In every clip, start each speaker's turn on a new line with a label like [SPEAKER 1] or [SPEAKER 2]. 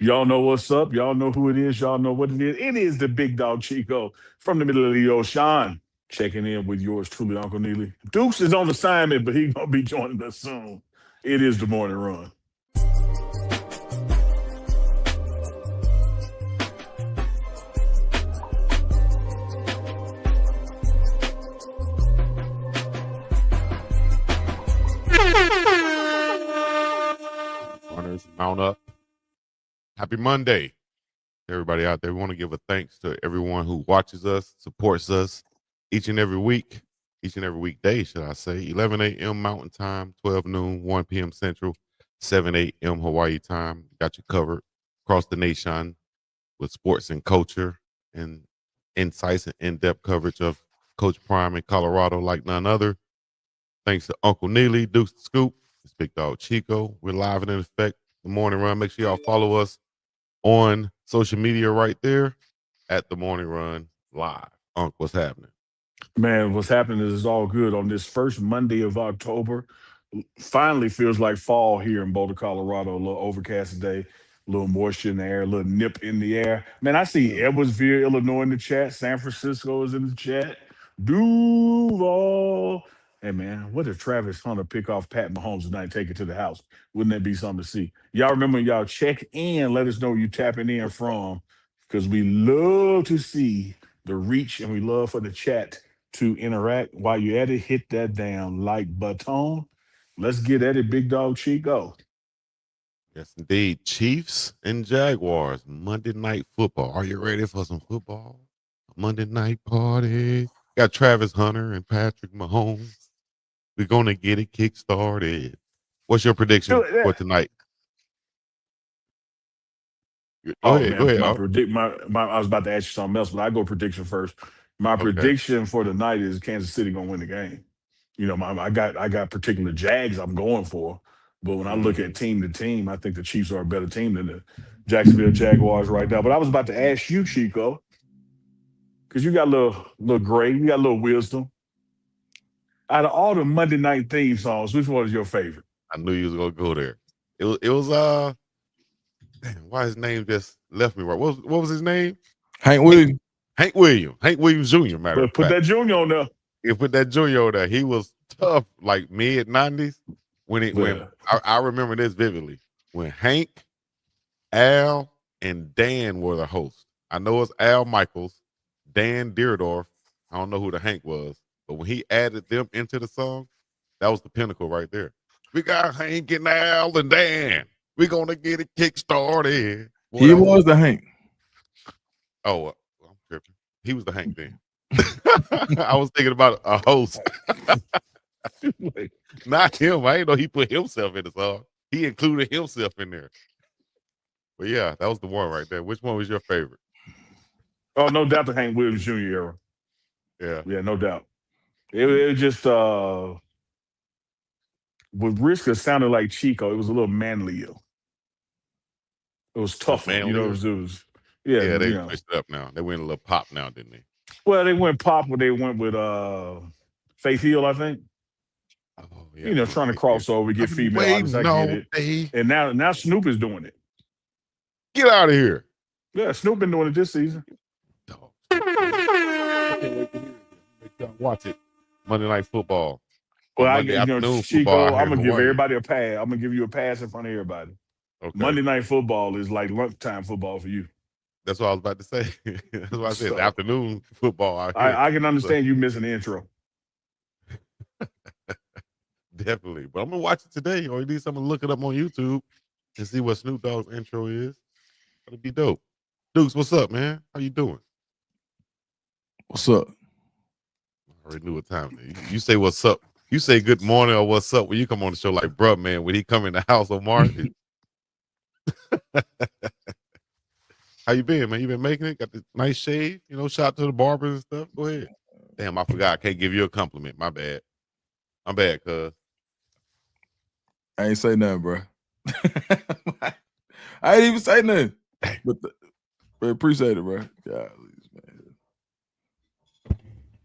[SPEAKER 1] Y'all know what's up. Y'all know who it is. Y'all know what it is. It is the big dog Chico from the middle of the ocean. Checking in with yours truly, Uncle Neely. Dukes is on assignment, but he's gonna be joining us soon. It is the morning run.
[SPEAKER 2] Runners, mount up. Happy Monday, everybody out there. We want to give a thanks to everyone who watches us, supports us each and every week, each and every weekday, should I say. 11 a.m. Mountain Time, 12 noon, 1 p.m. Central, 7 a.m. Hawaii time. Got you covered across the nation with sports and culture and insights and in-depth coverage of Coach Prime in Colorado like none other. Thanks to Uncle Neely, Deuce the Scoop, it's Big Dog Chico. We're live and in effect. The morning run. Make sure y'all follow us on social media right there at the morning run live. Unc, what's happening?
[SPEAKER 1] Man, what's happening is it's all good on this first Monday of October. Finally feels like fall here in Boulder, Colorado. A little overcast day, a little moisture in the air, a little nip in the air. Man, I see Edwardsville, Illinois in the chat. San Francisco is in the chat. Duval. Hey, man, what if Travis Hunter pick off Pat Mahomes tonight and take it to the house? Wouldn't that be something to see? Y'all remember when y'all check in, let us know where you tapping in from because we love to see the reach and we love for the chat to interact. While you're at it, hit that damn like button. Let's get at it, big dog Chico.
[SPEAKER 2] Yes, indeed. Chiefs and Jaguars, Monday Night Football. Are you ready for some football? Monday night party. Got Travis Hunter and Patrick Mahomes. We're going to get it kick-started. What's your prediction for tonight? Go ahead.
[SPEAKER 1] I was about to ask you something else, but I go prediction first. My prediction for tonight is Kansas City gonna win the game. You know, I got particular Jags I'm going for, but when I look at team to team, I think the Chiefs are a better team than the Jacksonville Jaguars right now. But I was about to ask you, Chico, because you got a little gray, you got a little wisdom. Out of all the Monday night theme songs, which one is your favorite?
[SPEAKER 2] I knew you was gonna go there. It was damn, why his name just left me right? What was his name?
[SPEAKER 3] Hank Williams.
[SPEAKER 2] Hank Williams Jr. Matter of fact.
[SPEAKER 1] Put that Junior on there.
[SPEAKER 2] You put that Junior on there. He was tough, like mid 90s. When I remember this vividly. When Hank, Al, and Dan were the hosts. I know it's Al Michaels, Dan Dierdorf. I don't know who the Hank was, but when he added them into the song, that was the pinnacle right there. We got Hank and Al and Dan. We're gonna get it kick-started.
[SPEAKER 3] He was the Hank.
[SPEAKER 2] Oh, I'm tripping. He was the Hank then. I was thinking about a host. Not him. I didn't know he put himself in the song. He included himself in there. But yeah, that was the one right there. Which one was your favorite?
[SPEAKER 1] Oh, no doubt the Hank Williams Jr. era.
[SPEAKER 2] Yeah,
[SPEAKER 1] no doubt. It was just with Riska sounded like Chico. It was a little manlier. It was tougher. You know, it was
[SPEAKER 2] yeah, they switched it up now. They went a little pop now, didn't they?
[SPEAKER 1] Well, they went pop when they went with Faith Hill, I think.
[SPEAKER 2] Oh, yeah.
[SPEAKER 1] You know, trying to cross over, get female artists. I get it. And now Snoop is doing it.
[SPEAKER 2] Get out of here.
[SPEAKER 1] Yeah, Snoop been doing it this season.
[SPEAKER 2] Watch it. Monday Night Football.
[SPEAKER 1] Well, Chico, I'm gonna give everybody a pass. I'm gonna give you a pass in front of everybody. Okay. Monday Night Football is like lunchtime football for you.
[SPEAKER 2] That's what I was about to say. That's what I said. Afternoon football.
[SPEAKER 1] I can understand you missing the intro.
[SPEAKER 2] Definitely. But I'm going to watch it today, or at least I'm going to look it up on YouTube and see what Snoop Dogg's intro is. That'll be dope. Dukes, what's up, man? How you doing?
[SPEAKER 3] What's up?
[SPEAKER 2] I already knew what time it is. You say what's up. You say good morning or what's up when you come on the show like, bruh, man, when he come in the house on Martin. How you been, man? You been making it? Got the nice shave? You know, shout out to the barbers and stuff. Go ahead. Damn, I forgot. I can't give you a compliment. My bad. I'm bad, cuz.
[SPEAKER 3] I ain't say nothing, bro. I ain't even say nothing. But appreciate it, bro. God, man.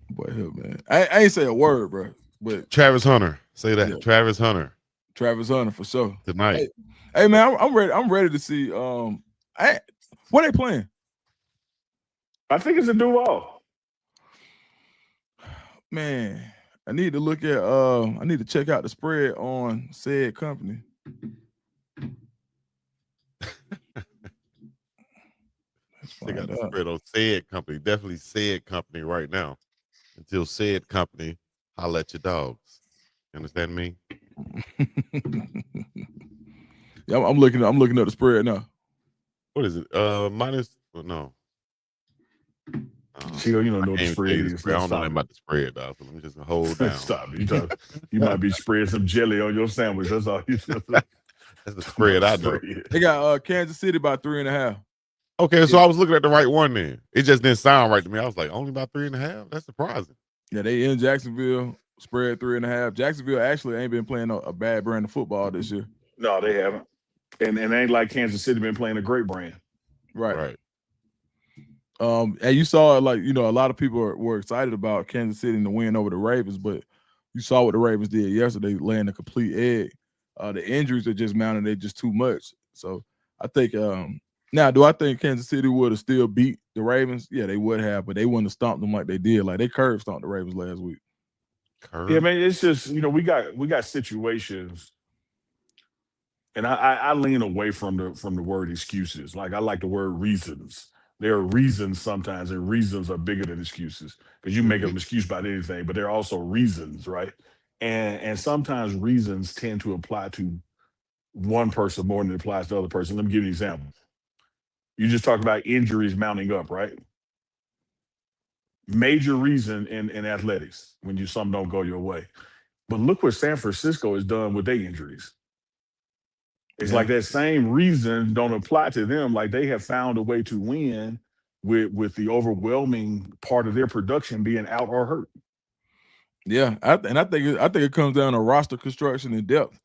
[SPEAKER 3] Boy, hell, man. I ain't say a word, bro. But
[SPEAKER 2] Travis Hunter. Say that. Yeah. Travis Hunter
[SPEAKER 3] for sure.
[SPEAKER 2] Tonight.
[SPEAKER 3] Hey man, I'm ready. I'm ready to see What they playing?
[SPEAKER 1] I think it's a Duval.
[SPEAKER 3] Man, I need to look at I need to check out the spread on said company.
[SPEAKER 2] They got the spread on said company. Definitely said company right now. Until said company, holla at your dogs. You understand me?
[SPEAKER 3] Yeah, I'm looking at the spread now.
[SPEAKER 2] What is it? Minus no.
[SPEAKER 1] Chico, you don't know what the spread is.
[SPEAKER 2] I don't know nothing about the spread, dog. So let me just hold down.
[SPEAKER 1] Stop it. You might be spreading some jelly on your sandwich. That's all you know.
[SPEAKER 2] That's the spread I know.
[SPEAKER 3] They got Kansas City by 3.5.
[SPEAKER 2] Okay, so I was looking at the right one then. It just didn't sound right to me. I was like, only about 3.5? That's surprising.
[SPEAKER 3] Yeah, they in Jacksonville, spread 3.5. Jacksonville actually ain't been playing a bad brand of football this year.
[SPEAKER 1] No, they haven't. And it ain't like Kansas City been playing a great brand.
[SPEAKER 3] Right. And you saw, like, a lot of people were excited about Kansas City and the win over the Ravens, but you saw what the Ravens did yesterday, laying a complete egg. The injuries are just mounting; they're just too much. So I think now, do I think Kansas City would have still beat the Ravens? Yeah, they would have, but they wouldn't have stomped them like they did. Like they curb stomped the Ravens last week.
[SPEAKER 1] Yeah, man, it's just we got situations. And I lean away from the word excuses. Like I like the word reasons. There are reasons sometimes, and reasons are bigger than excuses because you make an excuse about anything, but there are also reasons, right? And sometimes reasons tend to apply to one person more than it applies to the other person. Let me give you an example. You just talked about injuries mounting up, right? Major reason in athletics when some don't go your way. But look what San Francisco has done with their injuries. It's like that same reason don't apply to them. Like they have found a way to win with the overwhelming part of their production being out or hurt.
[SPEAKER 3] Yeah, I think it comes down to roster construction and depth.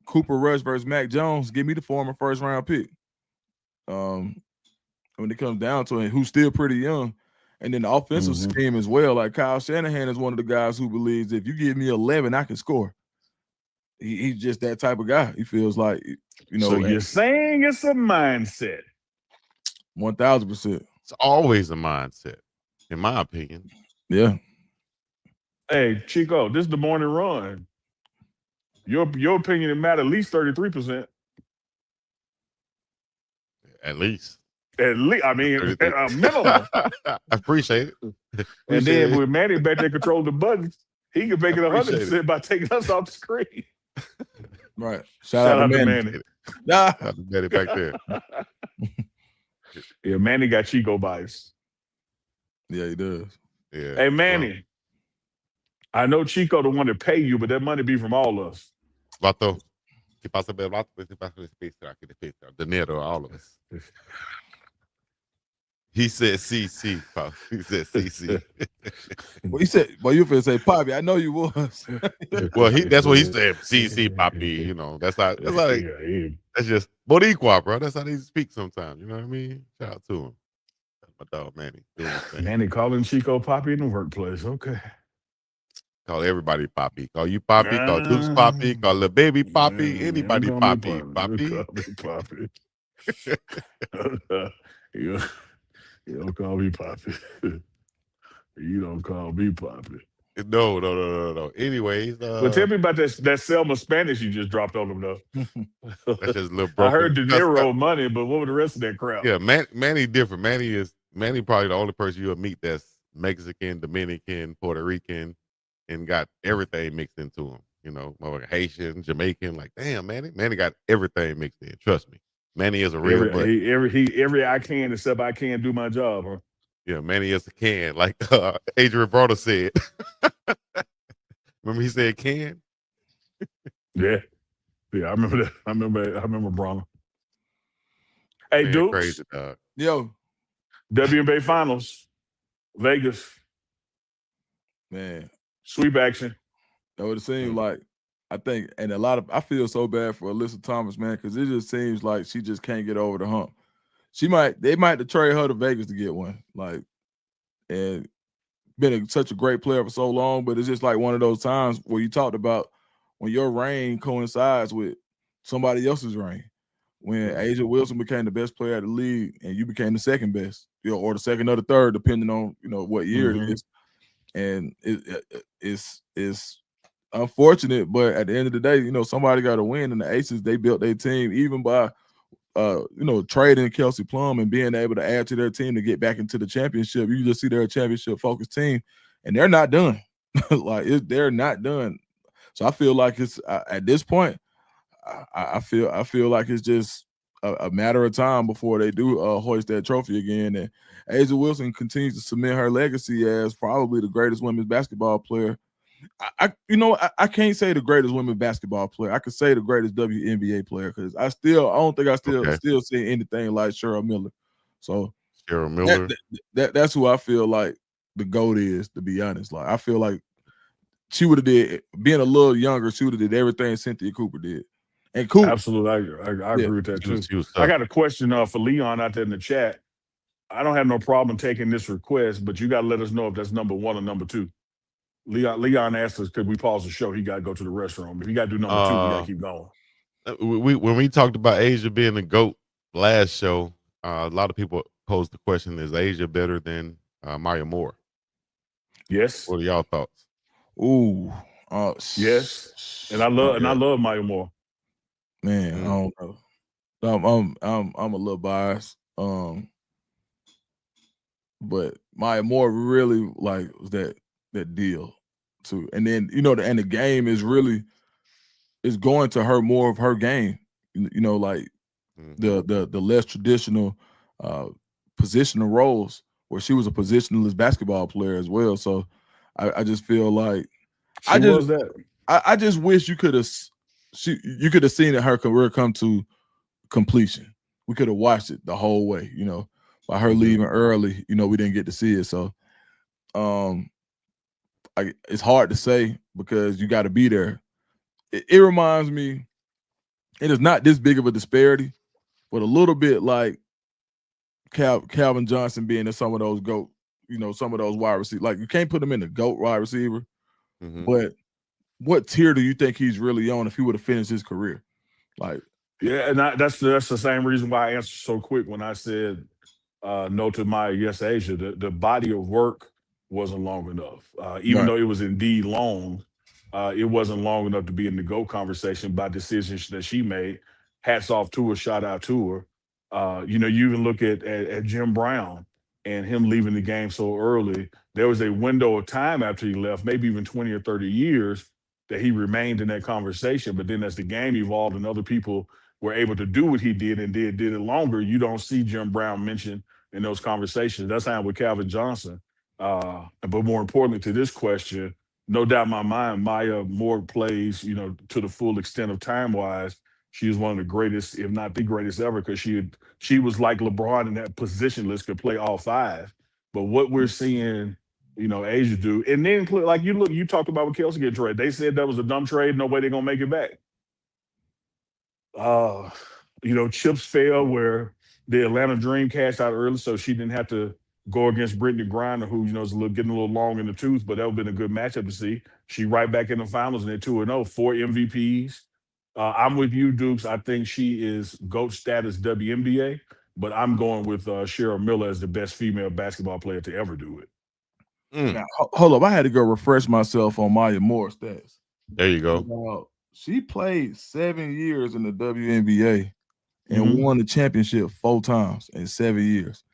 [SPEAKER 3] Cooper Rush versus Mac Jones. Give me the former first round pick. When it comes down to it, who's still pretty young, and then the offensive scheme as well. Like Kyle Shanahan is one of the guys who believes if you give me 11, I can score. He's just that type of guy. He feels like,
[SPEAKER 1] So you're saying it's a mindset.
[SPEAKER 3] 1,000%.
[SPEAKER 2] It's always a mindset, in my opinion.
[SPEAKER 3] Yeah.
[SPEAKER 1] Hey, Chico, this is the morning run. Your opinion, it matter at least 33%.
[SPEAKER 2] At least.
[SPEAKER 1] I mean, a minimum.
[SPEAKER 2] I appreciate it.
[SPEAKER 1] And then with Manny back there control the buttons, he can make it 100% by taking us off the screen.
[SPEAKER 3] Right.
[SPEAKER 1] Shout out to Manny.
[SPEAKER 2] Shout out to Manny back there.
[SPEAKER 1] Yeah, Manny got Chico bias.
[SPEAKER 3] Yeah, he does.
[SPEAKER 2] Yeah.
[SPEAKER 1] Hey, Manny, I know Chico the one to pay you, but that money be from all of us.
[SPEAKER 2] Vato, ¿qué pasa, dinero, all of us. He said CC, Pop. He said CC.
[SPEAKER 3] Well, he said, well, you finna say, Poppy, I know you was.
[SPEAKER 2] Well, that's what he said, CC, Poppy. That's just Boricua, bro. That's how they speak sometimes. You know what I mean? Shout out to him. That's my dog, Manny.
[SPEAKER 1] Manny calling Chico Poppy in the workplace. Okay.
[SPEAKER 2] Call everybody Poppy. Call you Poppy. Call Dukes Poppy. Call the baby Poppy. Anybody Poppy. Poppy.
[SPEAKER 1] Call me Poppy. You don't call me Poppy. You don't call me Poppy.
[SPEAKER 2] No. Anyways.
[SPEAKER 1] But tell me about that Selma Spanish you just dropped on them, though.
[SPEAKER 2] That's just a little broken.
[SPEAKER 1] I heard De Niro money, but what was the rest of that crap?
[SPEAKER 2] Yeah, Manny different. Manny probably the only person you'll meet that's Mexican, Dominican, Puerto Rican, and got everything mixed into him. Haitian, Jamaican. Like, damn, Manny got everything mixed in. Trust me. Manny is a real
[SPEAKER 1] every I can except I can't do my job, huh?
[SPEAKER 2] Yeah, Manny is a can, like Adrian Broder said. Remember he said can?
[SPEAKER 1] Yeah, I remember that. I remember Bronner. Hey,
[SPEAKER 2] Man,
[SPEAKER 1] Dukes.
[SPEAKER 2] crazy, dog.
[SPEAKER 3] Yo.
[SPEAKER 1] WNBA Finals, Vegas.
[SPEAKER 3] Man.
[SPEAKER 1] Sweep action.
[SPEAKER 3] That would seem like, I think, and I feel so bad for Alyssa Thomas, man, because it just seems like she just can't get over the hump. They might trade her to Vegas to get one, like, and been such a great player for so long, but it's just like one of those times where you talked about when your reign coincides with somebody else's reign. when Asia Wilson became the best player of the league and you became the second best, or the second or the third, depending on what year it is. And it's unfortunate, but at the end of the day, somebody got to win. And the Aces, they built their team even by trading Kelsey Plum and being able to add to their team to get back into the championship. You just see they're a championship focused team, and they're not done. They're not done. So I feel like it's at this point, I feel like it's just a matter of time before they do hoist that trophy again. And Asia Wilson continues to cement her legacy as probably the greatest women's basketball player. I can't say the greatest women's basketball player. I could say the greatest WNBA player because I don't think I still see anything like Cheryl Miller. So
[SPEAKER 2] Cheryl Miller,
[SPEAKER 3] that's who I feel like the GOAT is. To be honest, like I feel like she would have did, being a little younger, she would have did everything Cynthia Cooper did. And Cooper,
[SPEAKER 1] absolutely, I agree with that too. I got a question for Leon out there in the chat. I don't have no problem taking this request, but you got to let us know if that's number 1 or number 2. Leon asked us, could we pause the show? He got to go to the restroom. If he got to do number 2, we got to keep going.
[SPEAKER 2] When we talked about Asia being the GOAT last show, a lot of people posed the question: is Asia better than Maya Moore?
[SPEAKER 1] Yes.
[SPEAKER 2] What are y'all thoughts?
[SPEAKER 3] Ooh,
[SPEAKER 1] yes. And I love Maya Moore.
[SPEAKER 3] Man, I don't know. I'm a little biased. But Maya Moore really was that deal too. And then and the game is going to her more of her game. The less traditional positional roles where she was a positionless basketball player as well. So I just feel like I just wish you could have seen her career come to completion. We could have watched it the whole way, by her leaving early, we didn't get to see it. So it's hard to say because you got to be there. It reminds me, it is not this big of a disparity, but a little bit like Calvin Johnson being in some of those GOAT, some of those wide receivers. Like, you can't put him in the GOAT wide receiver, but what tier do you think he's really on if he would have finished his career?
[SPEAKER 1] Yeah, and that's the same reason why I answered so quick when I said no to Maya, yes Asia. The body of work wasn't long enough. Even though it was indeed long, it wasn't long enough to be in the GOAT conversation by decisions that she made. Hats off to her, shout out to her. You even look at Jim Brown and him leaving the game so early. There was a window of time after he left, maybe even 20 or 30 years, that he remained in that conversation. But then as the game evolved and other people were able to do what he did and did it longer, you don't see Jim Brown mentioned in those conversations. That's how with Calvin Johnson. But more importantly to this question, no doubt in my mind, Maya Moore plays, to the full extent of time-wise. She was one of the greatest, if not the greatest ever, because she was like LeBron in that positionless, could play all 5. But what we're seeing, Asia do, and then like you talked about with Kelsey getting traded. They said that was a dumb trade. No way they're gonna make it back. Chips fell where the Atlanta Dream cashed out early, so she didn't have to go against Brittany Griner, who is getting a little long in the tooth, but that would have been a good matchup to see. She right back in the finals, and they're 2-0, 4 MVPs. I'm with you, Dukes. I think she is GOAT status WNBA, but I'm going with Cheryl Miller as the best female basketball player to ever do it.
[SPEAKER 3] Now, hold up, I had to go refresh myself on Maya Moore stats.
[SPEAKER 2] There you go.
[SPEAKER 3] She played 7 years in the WNBA and won the championship 4 times in 7 years.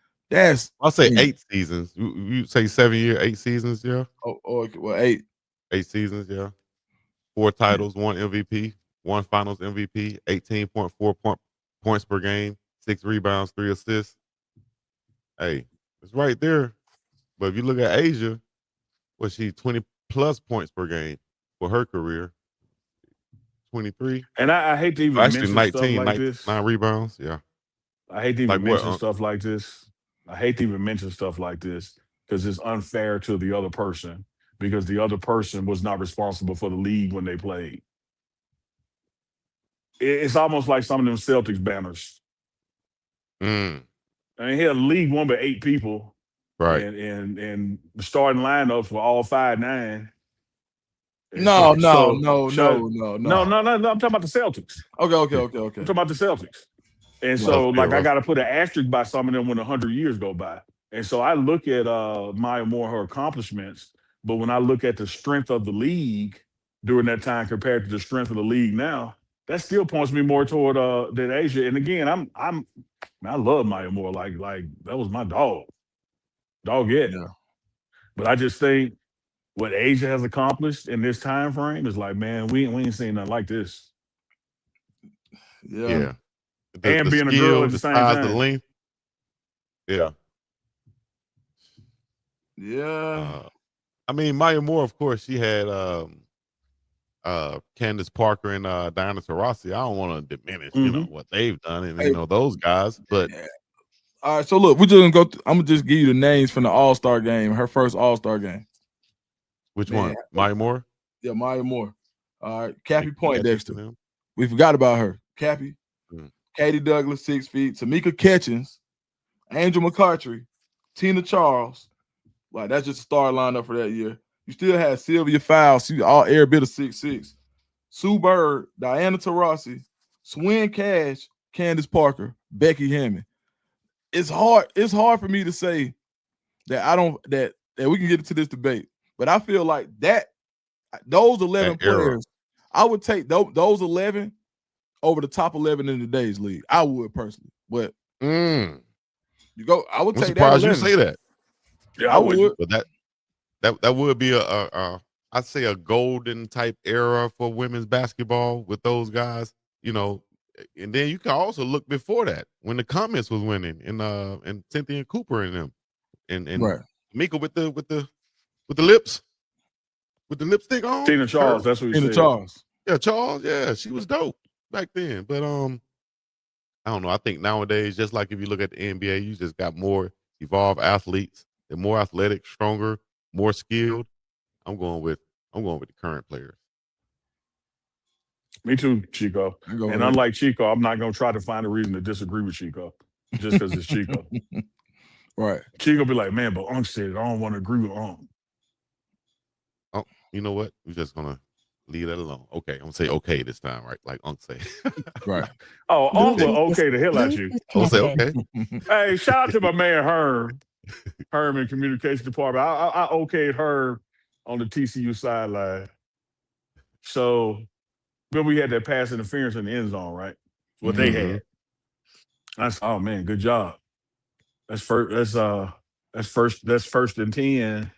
[SPEAKER 2] I'll say 8 seasons. You say 7 years, 8 seasons, yeah?
[SPEAKER 3] Well, 8.
[SPEAKER 2] 8 seasons, yeah. 4 titles, 1 MVP, 1 finals MVP, 18.4 points per game, 6 rebounds, 3 assists. Hey, it's right there. But if you look at Asia, she 20 plus points per game for her career. 23.
[SPEAKER 1] And I hate to even mention
[SPEAKER 2] 19,
[SPEAKER 1] stuff like this.
[SPEAKER 2] 9 rebounds, yeah.
[SPEAKER 1] I hate to even mention stuff like this. I hate to even mention stuff like this because it's unfair to the other person because the other person was not responsible for the league when they played. It's almost like some of them Celtics banners. I mean, here the league won by 8 people.
[SPEAKER 2] Right.
[SPEAKER 1] And the starting lineups were all 5'9".
[SPEAKER 3] No.
[SPEAKER 1] I'm talking about the Celtics.
[SPEAKER 3] Okay.
[SPEAKER 1] I'm talking about the Celtics. And
[SPEAKER 3] Yeah.
[SPEAKER 1] so,
[SPEAKER 2] Bill
[SPEAKER 1] like, I
[SPEAKER 2] Russell.
[SPEAKER 1] got to put an asterisk by some of them when 100 years go by. And so I look at Maya Moore, her accomplishments, but when I look at the strength of the league during that time compared to the strength of the league now, that still points me more toward than Asia. And again, I love Maya Moore. Like that was my dog.
[SPEAKER 3] Yeah.
[SPEAKER 1] But I just think what Asia has accomplished in this time frame is like, man, we ain't seen nothing like this.
[SPEAKER 3] Yeah.
[SPEAKER 2] Yeah.
[SPEAKER 1] And
[SPEAKER 2] The
[SPEAKER 1] being a girl
[SPEAKER 2] skill,
[SPEAKER 1] at the
[SPEAKER 2] the
[SPEAKER 1] same
[SPEAKER 2] size, the
[SPEAKER 1] time.
[SPEAKER 2] length. Yeah.
[SPEAKER 3] Yeah.
[SPEAKER 2] I mean, Maya Moore, of course, she had Candace Parker and Diana Taurasi. I don't want to diminish, what they've done and
[SPEAKER 3] Hey.
[SPEAKER 2] those guys, but
[SPEAKER 3] All right, so look, we're just gonna go. I'm gonna just give you the names from the All-Star game, her first All-Star game.
[SPEAKER 2] which
[SPEAKER 3] Man.
[SPEAKER 2] one? Maya Moore?
[SPEAKER 3] Yeah, Maya Moore. All right, Cappy
[SPEAKER 2] Make
[SPEAKER 3] Poindexter.
[SPEAKER 2] catches to them.
[SPEAKER 3] We forgot about her. Cappy,
[SPEAKER 2] Mm.
[SPEAKER 3] Katie Douglas, 6 feet, Tamika Catchings, Angel McCartry, Tina Charles. Like, that's just a star lineup for that year. You still had Sylvia Fowles, she all air bit of 6'6". Sue Bird, Diana Taurasi, Swin Cash, Candace Parker, Becky Hammond. It's hard for me to say that we can get into this debate, but I feel like those 11
[SPEAKER 2] That era.
[SPEAKER 3] players, I would take those 11 over the top 11 in today's league. I would personally, but
[SPEAKER 2] Mm.
[SPEAKER 3] I would
[SPEAKER 2] I'm
[SPEAKER 3] take that
[SPEAKER 2] surprised
[SPEAKER 3] 11.
[SPEAKER 2] you say that.
[SPEAKER 1] Yeah,
[SPEAKER 3] I would.
[SPEAKER 2] But that would be I'd say a golden type era for women's basketball with those guys, and then you can also look before that when the Comets was winning and Cynthia Cooper and them and
[SPEAKER 3] Right.
[SPEAKER 2] Mika with the lips with the lipstick on.
[SPEAKER 1] Tina Charles,
[SPEAKER 2] Her.
[SPEAKER 1] that's what he
[SPEAKER 3] Tina
[SPEAKER 1] said.
[SPEAKER 3] Charles.
[SPEAKER 2] Yeah, Charles, yeah, she was dope back then. But I don't know. I think nowadays, just like if you look at the NBA, you just got more evolved athletes. They're more athletic, stronger, more skilled. I'm going with the current players.
[SPEAKER 1] Me too, Chico. And unlike Chico, I'm not gonna try to find a reason to disagree with Chico just because it's Chico.
[SPEAKER 3] Right.
[SPEAKER 1] Chico be like, man, but Unc said it. I don't want to agree with Unc.
[SPEAKER 2] Oh, you know what? We're just gonna leave that alone. Okay, I'm gonna say okay this time, right? Like Unc say.
[SPEAKER 3] Right.
[SPEAKER 1] Oh, Unc will okay the hell out you.
[SPEAKER 2] I'll say okay.
[SPEAKER 1] Hey, shout out to my man Herm in communication department. I okayed Herm on the TCU sideline. So when we had that pass interference in the end zone, right? What they had. I said, oh man, good job. That's first and 10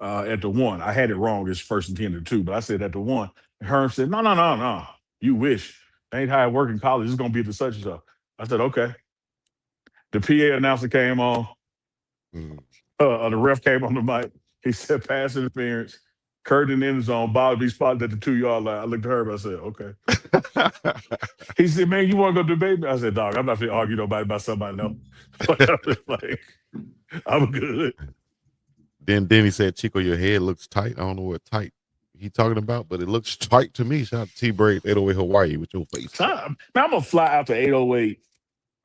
[SPEAKER 1] at the 1. I had it wrong. It's 1st and 10 at 2, but I said at the 1. And Herm said, no. You wish. That ain't how it work in college. It's gonna be at the such and such. I said, okay. The PA announcer came on. The ref came on the mic. He said, pass interference. Curtin in the end zone. Bobby be spotted at the 2-yard line. I looked at her. I said, okay. He said, man, you want to go debate me? I said, dog, I'm not going to argue nobody about somebody else. Like, I'm good.
[SPEAKER 2] Then he said, Chico, your head looks tight. I don't know what tight he talking about, but it looks tight to me. Shout out to T-Braid, 808 Hawaii with your face.
[SPEAKER 1] I'm going to fly out to 808.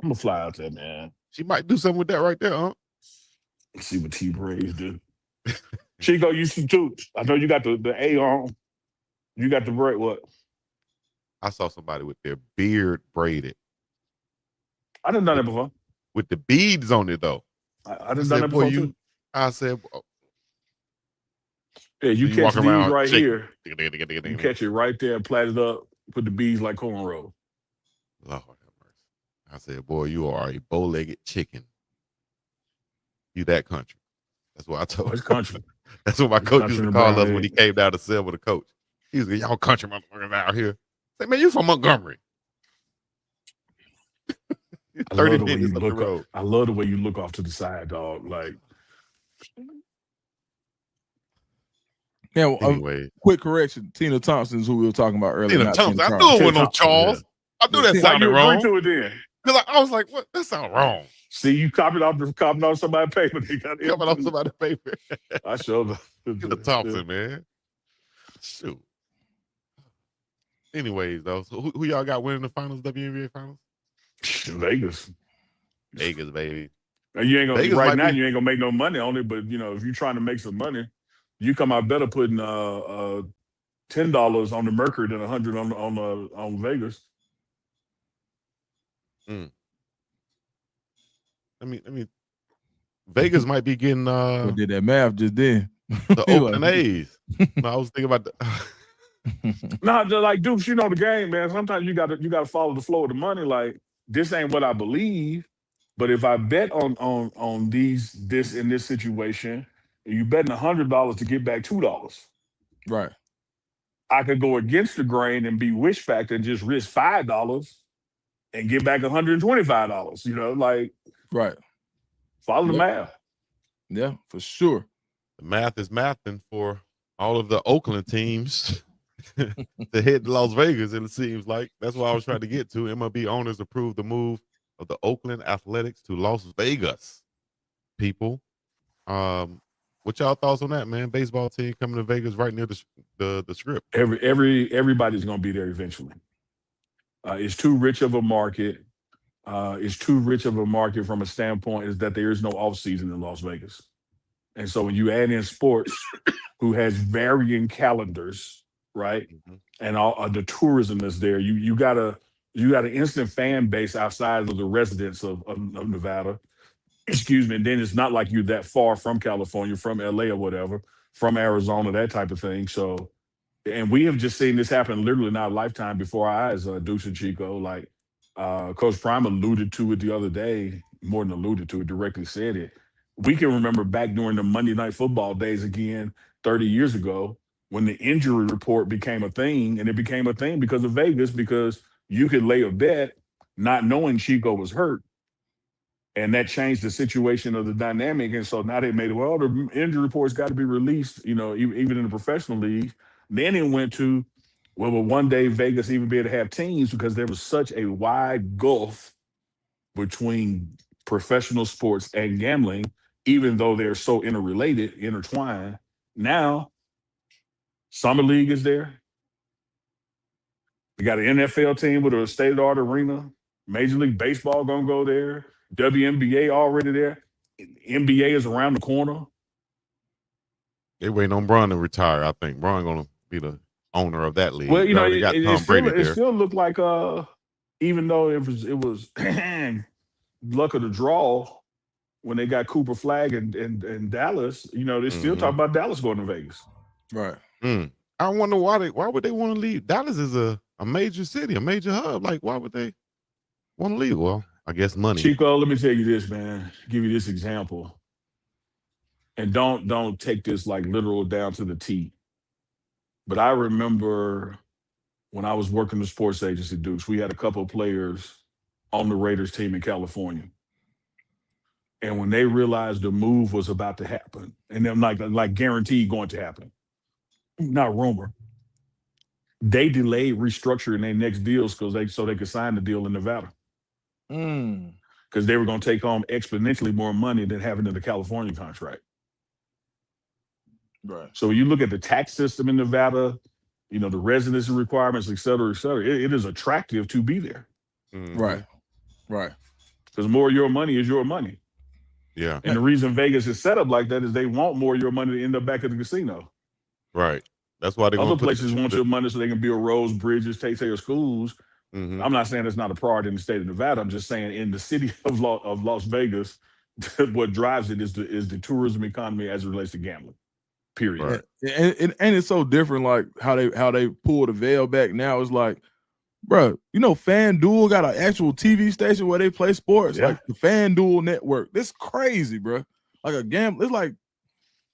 [SPEAKER 1] I'm going to fly out there, man.
[SPEAKER 2] She might do something with that right there, huh?
[SPEAKER 1] Let's see what T-Braids do. Chico, you see too. I know you got the A on. You got the braid. What?
[SPEAKER 2] I saw somebody with their beard braided.
[SPEAKER 1] I done done that before.
[SPEAKER 2] With the beads on it, though.
[SPEAKER 1] I done done that before, too.
[SPEAKER 2] I said,
[SPEAKER 1] yeah, you catch these right here.
[SPEAKER 2] You
[SPEAKER 1] You catch it right there, plait it up, put the beads like cornrow.
[SPEAKER 2] Lord have mercy. I said, boy, you are a bow-legged chicken. You that country. That's what I told
[SPEAKER 1] It's country.
[SPEAKER 2] That's what my coach used to call us when he
[SPEAKER 1] egg.
[SPEAKER 2] came down to sell with the coach. He was like, y'all country motherfuckers out here. Say, man, you from Montgomery. 30 minutes up the road.
[SPEAKER 1] I love the way you look off to the side, dog. Like,
[SPEAKER 3] Yeah,
[SPEAKER 2] anyway.
[SPEAKER 3] Quick correction. Tina Thompson is who we were talking about earlier.
[SPEAKER 2] Tina Thompson. I knew it wasn't no Charles. I knew that sounded wrong.
[SPEAKER 1] To it then.
[SPEAKER 2] Because I was like, what? That sounds wrong.
[SPEAKER 1] See, you copied off somebody's paper. They got
[SPEAKER 2] Coming off somebody's paper.
[SPEAKER 1] I showed
[SPEAKER 2] Tina Thompson, man. Shoot. Anyways, though, so who y'all got winning the finals, WNBA finals?
[SPEAKER 1] Vegas.
[SPEAKER 2] Vegas, baby.
[SPEAKER 1] And you ain't gonna
[SPEAKER 2] Vegas
[SPEAKER 1] right now.
[SPEAKER 2] be,
[SPEAKER 1] you ain't gonna make no money on it. But if you're trying to make some money, you come out better putting $10 on the Mercury than $100 on Vegas.
[SPEAKER 2] Vegas might be getting
[SPEAKER 3] I did that math just then.
[SPEAKER 2] the Oakland A's. No, I was thinking about
[SPEAKER 1] No, just like Dukes, you know the game, man. Sometimes you gotta follow the flow of the money. Like, this ain't what I believe, but if I bet on this in this situation, you betting $100 to get back $2.
[SPEAKER 3] Right.
[SPEAKER 1] I could go against the grain and be wish factor and just risk $5 and get back $125. You know, like,
[SPEAKER 3] Right.
[SPEAKER 1] follow the math.
[SPEAKER 3] Yeah, for sure.
[SPEAKER 2] the math is mathing for all of the Oakland teams to head to Las Vegas, and it seems like that's what I was trying to get to. MLB owners approved the move of the Oakland Athletics to Las Vegas. People, what y'all thoughts on that, man? Baseball team coming to Vegas right near the Strip.
[SPEAKER 1] Everybody's gonna be there eventually. It's too rich of a market. It's too rich of a market from a standpoint is that there is no off season in Las Vegas, and so when you add in sports, who has varying calendars, right, and all the tourism that's there, you got an instant fan base outside of the residents of Nevada. Excuse me. And then it's not like you're that far from California, from LA or whatever, from Arizona, that type of thing. So, and we have just seen this happen literally in our lifetime before our eyes, Deuce and Chico. Like, Coach Prime alluded to it the other day, more than alluded to it, directly said it. We can remember back during the Monday Night Football days again, 30 years ago, when the injury report became a thing, and it became a thing because of Vegas, because you could lay a bet not knowing Chico was hurt. And that changed the situation of the dynamic. And so now they made it, well, the injury report's got to be released, you know, even in the professional league. Then it went to, well, will one day Vegas even be able to have teams, because there was such a wide gulf between professional sports and gambling, even though they're so intertwined. Now, Summer League is there. We got an NFL team with a state-of-the-art arena. Major League Baseball gonna go there. WNBA already there. NBA is around the corner.
[SPEAKER 2] They waiting on Bron to retire. I think Bron gonna be the owner of that league.
[SPEAKER 1] Well, you know,
[SPEAKER 2] it
[SPEAKER 1] still looked like even though it was luck of the draw when they got Cooper Flag and Dallas, you know, they still talk about Dallas going to Vegas.
[SPEAKER 3] Right.
[SPEAKER 2] I wonder why would they want to leave? Dallas is a major city, a major hub. Like, why would they want to leave? Well, I guess money.
[SPEAKER 1] Chico, let me tell you this, man. Give you this example. And don't take this like literal down to the T. But I remember when I was working the sports agency, Dukes, we had a couple of players on the Raiders team in California. And when they realized the move was about to happen, and then like guaranteed going to happen, not rumor, they delayed restructuring their next deals so they could sign the deal in Nevada. Because they were going to take home exponentially more money than having in the California contract.
[SPEAKER 3] Right.
[SPEAKER 1] So when you look at the tax system in Nevada, you know, the residency requirements, et cetera, it is attractive to be there.
[SPEAKER 3] Right. Right.
[SPEAKER 1] Because more of your money is your money.
[SPEAKER 2] Yeah.
[SPEAKER 1] And the reason Vegas is set up like that is they want more of your money to end up back at the casino.
[SPEAKER 2] Right. That's why they
[SPEAKER 1] other places want your money so they can build roads, bridges, take care of schools. I'm not saying it's not a priority in the state of Nevada. I'm just saying in the city of Las Vegas, what drives it is the tourism economy as it relates to gambling. Period.
[SPEAKER 3] Right. And it's so different, like how they pull the veil back now. It's like, bro, you know, FanDuel got an actual TV station where they play sports, like the FanDuel network. This crazy, bro. Like a gamble. It's like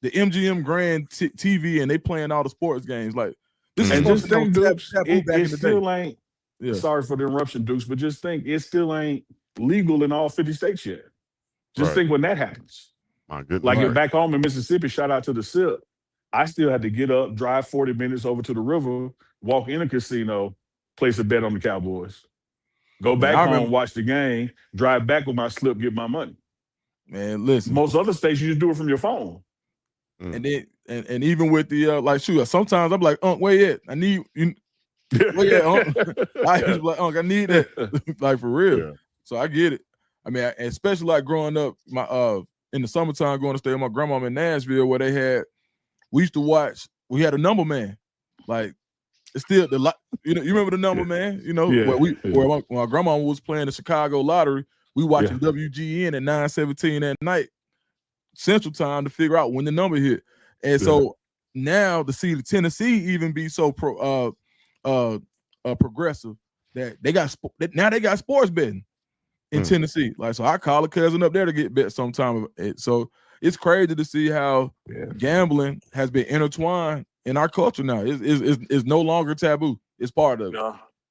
[SPEAKER 3] the MGM Grand TV, and they playing all the sports games. Like this is
[SPEAKER 1] just think, Dukes, it still
[SPEAKER 3] day.
[SPEAKER 1] Ain't. Yeah. Sorry for the interruption, Dukes, but just think it still ain't legal in all 50 states yet. Just think when that happens.
[SPEAKER 2] My goodness.
[SPEAKER 1] Like back home in Mississippi, shout out to the SIP. I still had to get up, drive 40 minutes over to the river, walk in a casino, place a bet on the Cowboys. Go back home, watch the game, drive back with my slip, get my money.
[SPEAKER 3] Man, listen.
[SPEAKER 1] Most other states, you just do it from your phone.
[SPEAKER 3] And then and even with the like shoot, sometimes I'm like, where you at? I need you. Where you at, I just like, I need that. Like for real. Yeah. So I get it. I mean, especially like growing up, my in the summertime going to stay with my grandma in Nashville, where we used to watch. We had a number man, like it's still you remember the number man, you know, where my grandma was playing the Chicago lottery. We watching WGN at 9:17 at night Central Time to figure out when the number hit. And so now to see the Tennessee even be so progressive that they got now they got sports betting in Tennessee. Like, so I call a cousin up there to get bet sometime. So it's crazy to see how gambling has been intertwined in our culture now. It's no longer taboo. It's part of it.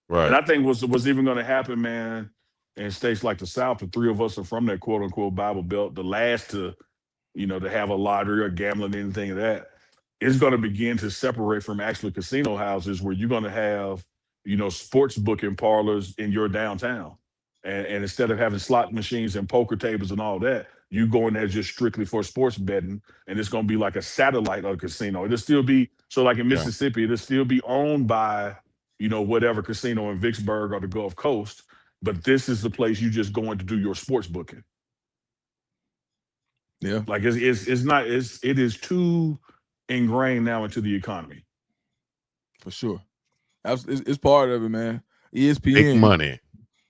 [SPEAKER 2] Right.
[SPEAKER 1] And I think what's even going to happen, man, in states like the South, the three of us are from that quote unquote Bible Belt, the last to have a lottery or gambling, anything of that, is going to begin to separate from actually casino houses where you're going to have, sports booking parlors in your downtown. And instead of having slot machines and poker tables and all that, you go in there just strictly for sports betting, and it's going to be like a satellite of a casino. It'll still be, so like in Mississippi, it'll still be owned by, whatever casino in Vicksburg or the Gulf Coast, but this is the place you just going to do your sports booking.
[SPEAKER 3] Yeah.
[SPEAKER 1] Like it is too ingrained now into the economy.
[SPEAKER 3] For sure. It's part of it, man. ESPN.
[SPEAKER 2] Big money.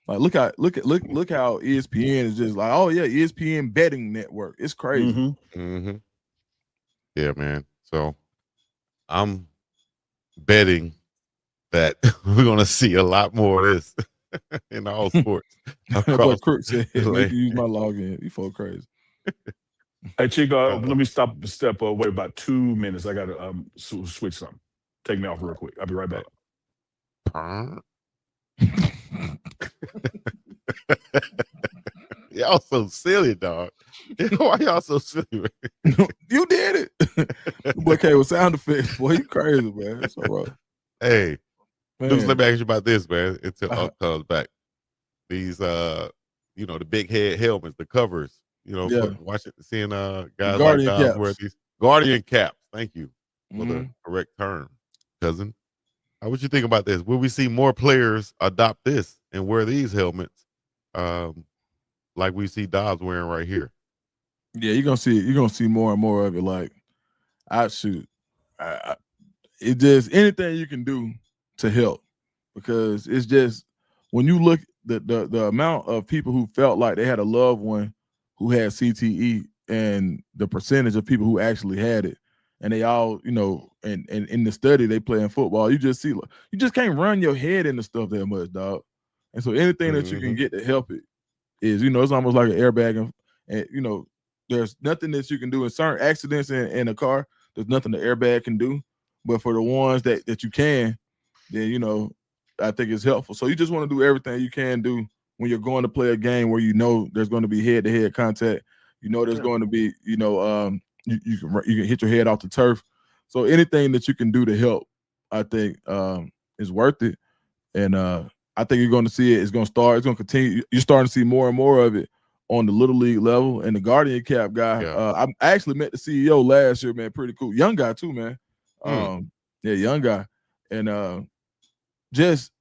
[SPEAKER 3] Like look how ESPN is just like, oh yeah, ESPN betting network. It's crazy.
[SPEAKER 2] Yeah, man. So I'm betting that we're gonna see a lot more of this in all sports.
[SPEAKER 3] But Crook said, "Make you use my login." You folk crazy.
[SPEAKER 1] Hey, Chico, let me step away about 2 minutes. I gotta switch something. Take me off real quick. I'll be right back.
[SPEAKER 2] Y'all so silly, dog. Why y'all so silly, man?
[SPEAKER 3] You did it. Boy came with sound effects. Boy, you crazy, man. That's all right.
[SPEAKER 2] Hey,
[SPEAKER 3] Man.
[SPEAKER 2] Deuce, let me ask you about this, man. Until Unc comes back. These the big head helmets, the covers, watching, seeing guys like Dobbs wear these Guardian caps. Thank you for the correct term, cousin. What you think about this? Will we see more players adopt this and wear these helmets, like we see Dobbs wearing right here?
[SPEAKER 3] Yeah, you're gonna see more and more of it. Like, it just anything you can do to help, because it's just when you look the amount of people who felt like they had a loved one who had CTE and the percentage of people who actually had it, and they all, and in the study they play in football, you just see, you just can't run your head into stuff that much, dog. And so anything that you can get to help it is, it's almost like an airbag, and there's nothing that you can do in certain accidents in a car. There's nothing the airbag can do, but for the ones that you can, then I think it's helpful. So you just want to do everything you can do when you're going to play a game where there's going to be head-to-head contact. There's going to be, you can hit your head off the turf. So anything that you can do to help, I think, is worth it. And I think you're going to see it. It's going to continue. You're starting to see more and more of it on the little league level. And the Guardian cap guy, I actually met the CEO last year, man. Pretty cool. Young guy too, man. Young guy. And just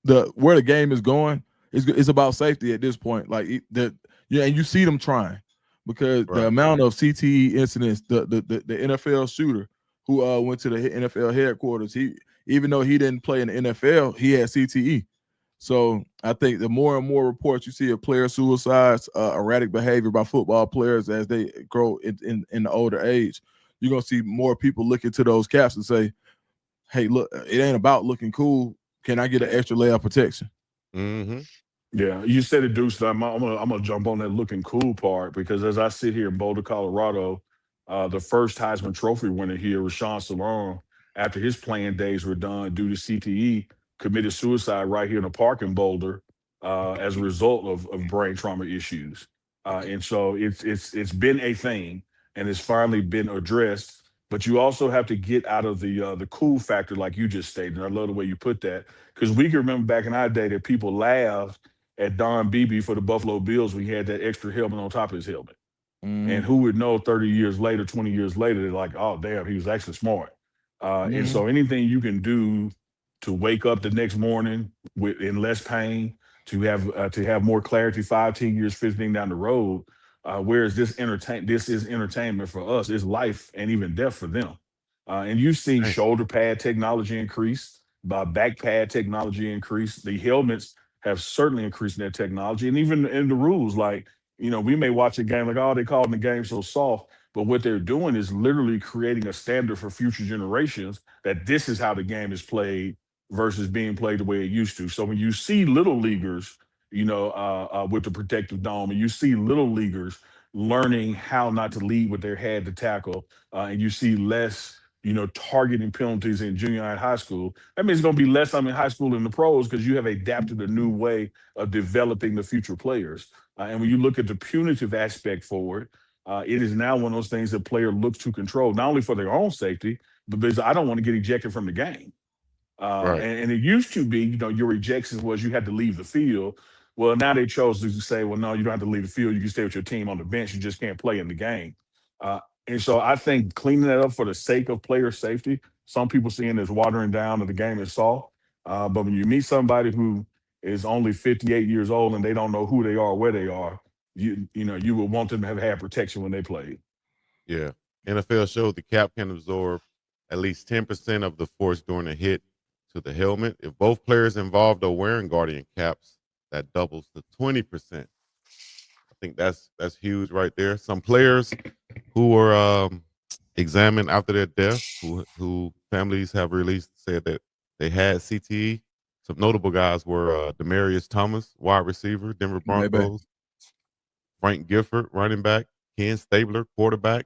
[SPEAKER 3] where the game is going, it's about safety at this point. Like and you see them trying, because the amount of CTE incidents, the NFL shooter who went to the NFL headquarters, even though he didn't play in the NFL, he had CTE. So I think the more and more reports you see of player suicides, erratic behavior by football players as they grow in the older age, you're gonna see more people look into those caps and say, hey, look, it ain't about looking cool. Can I get an extra layer of protection?
[SPEAKER 1] Yeah, you said it, Deuce. I'm gonna jump on that looking cool part, because as I sit here in Boulder, Colorado, the first Heisman Trophy winner here, Rashawn Salaam, after his playing days were done due to CTE, committed suicide right here in a park in Boulder as a result of brain trauma issues. And so it's been a thing, and it's finally been addressed. But you also have to get out of the cool factor, like you just stated. And I love the way you put that, because we can remember back in our day that people laughed at Don Beebe for the Buffalo Bills when he had that extra helmet on top of his helmet. And who would know 30 years later, 20 years later, they're like, oh, damn, he was actually smart. And so anything you can do to wake up the next morning in less pain, to have more clarity 5-10 years, 15 down the road, whereas this is entertainment for us. It's life and even death for them. And you've seen shoulder pad technology increase, back pad technology increase. The helmets have certainly increased in their technology and even in the rules. Like, we may watch a game like, oh, they calling the game so soft. But what they're doing is literally creating a standard for future generations that this is how the game is played versus being played the way it used to. So when you see little leaguers, with the protective dome, and you see little leaguers learning how not to lead with their head to tackle, and you see less, targeting penalties in junior high and high school. That means it's going to be less in high school and the pros because you have adapted a new way of developing the future players. And when you look at the punitive aspect for it, it is now one of those things that player looks to control, not only for their own safety, but because I don't want to get ejected from the game.
[SPEAKER 2] Right.
[SPEAKER 1] And it used to be, your rejections was you had to leave the field. Well, now they chose to say, well, no, you don't have to leave the field. You can stay with your team on the bench. You just can't play in the game. And so I think cleaning that up for the sake of player safety, some people seeing as watering down that the game is soft. But when you meet somebody who is only 58 years old and they don't know who they are, where they are, you would want them to have had protection when they played.
[SPEAKER 2] Yeah. NFL showed the cap can absorb at least 10% of the force during a hit to the helmet. If both players involved are wearing Guardian caps, that doubles to 20%. I think that's huge right there. Some players who were examined after their death, who families have released, said that they had CTE. Some notable guys were Demaryius Thomas, wide receiver, Denver Broncos, Frank Gifford, running back, Ken Stabler, quarterback,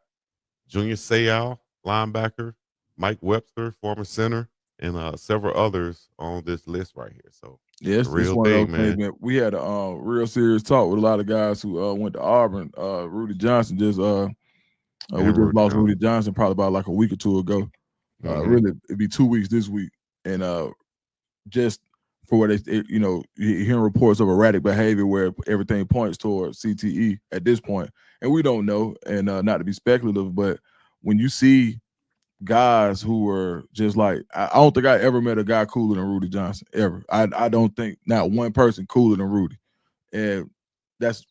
[SPEAKER 2] Junior Seau, linebacker, Mike Webster, former center, and several others on this list right here. So
[SPEAKER 3] yes, it's one of those things, man. We had a real serious talk with a lot of guys who went to Auburn. Rudy Johnson just we just lost Rudy Johnson probably about like a week or two ago. Really, it'd be 2 weeks this week, and just for what you're hearing reports of erratic behavior where everything points towards CTE at this point, and we don't know, and not to be speculative, but when you see guys who were just like, I don't think I ever met a guy cooler than Rudy Johnson ever. I don't think not one person cooler than Rudy, and that's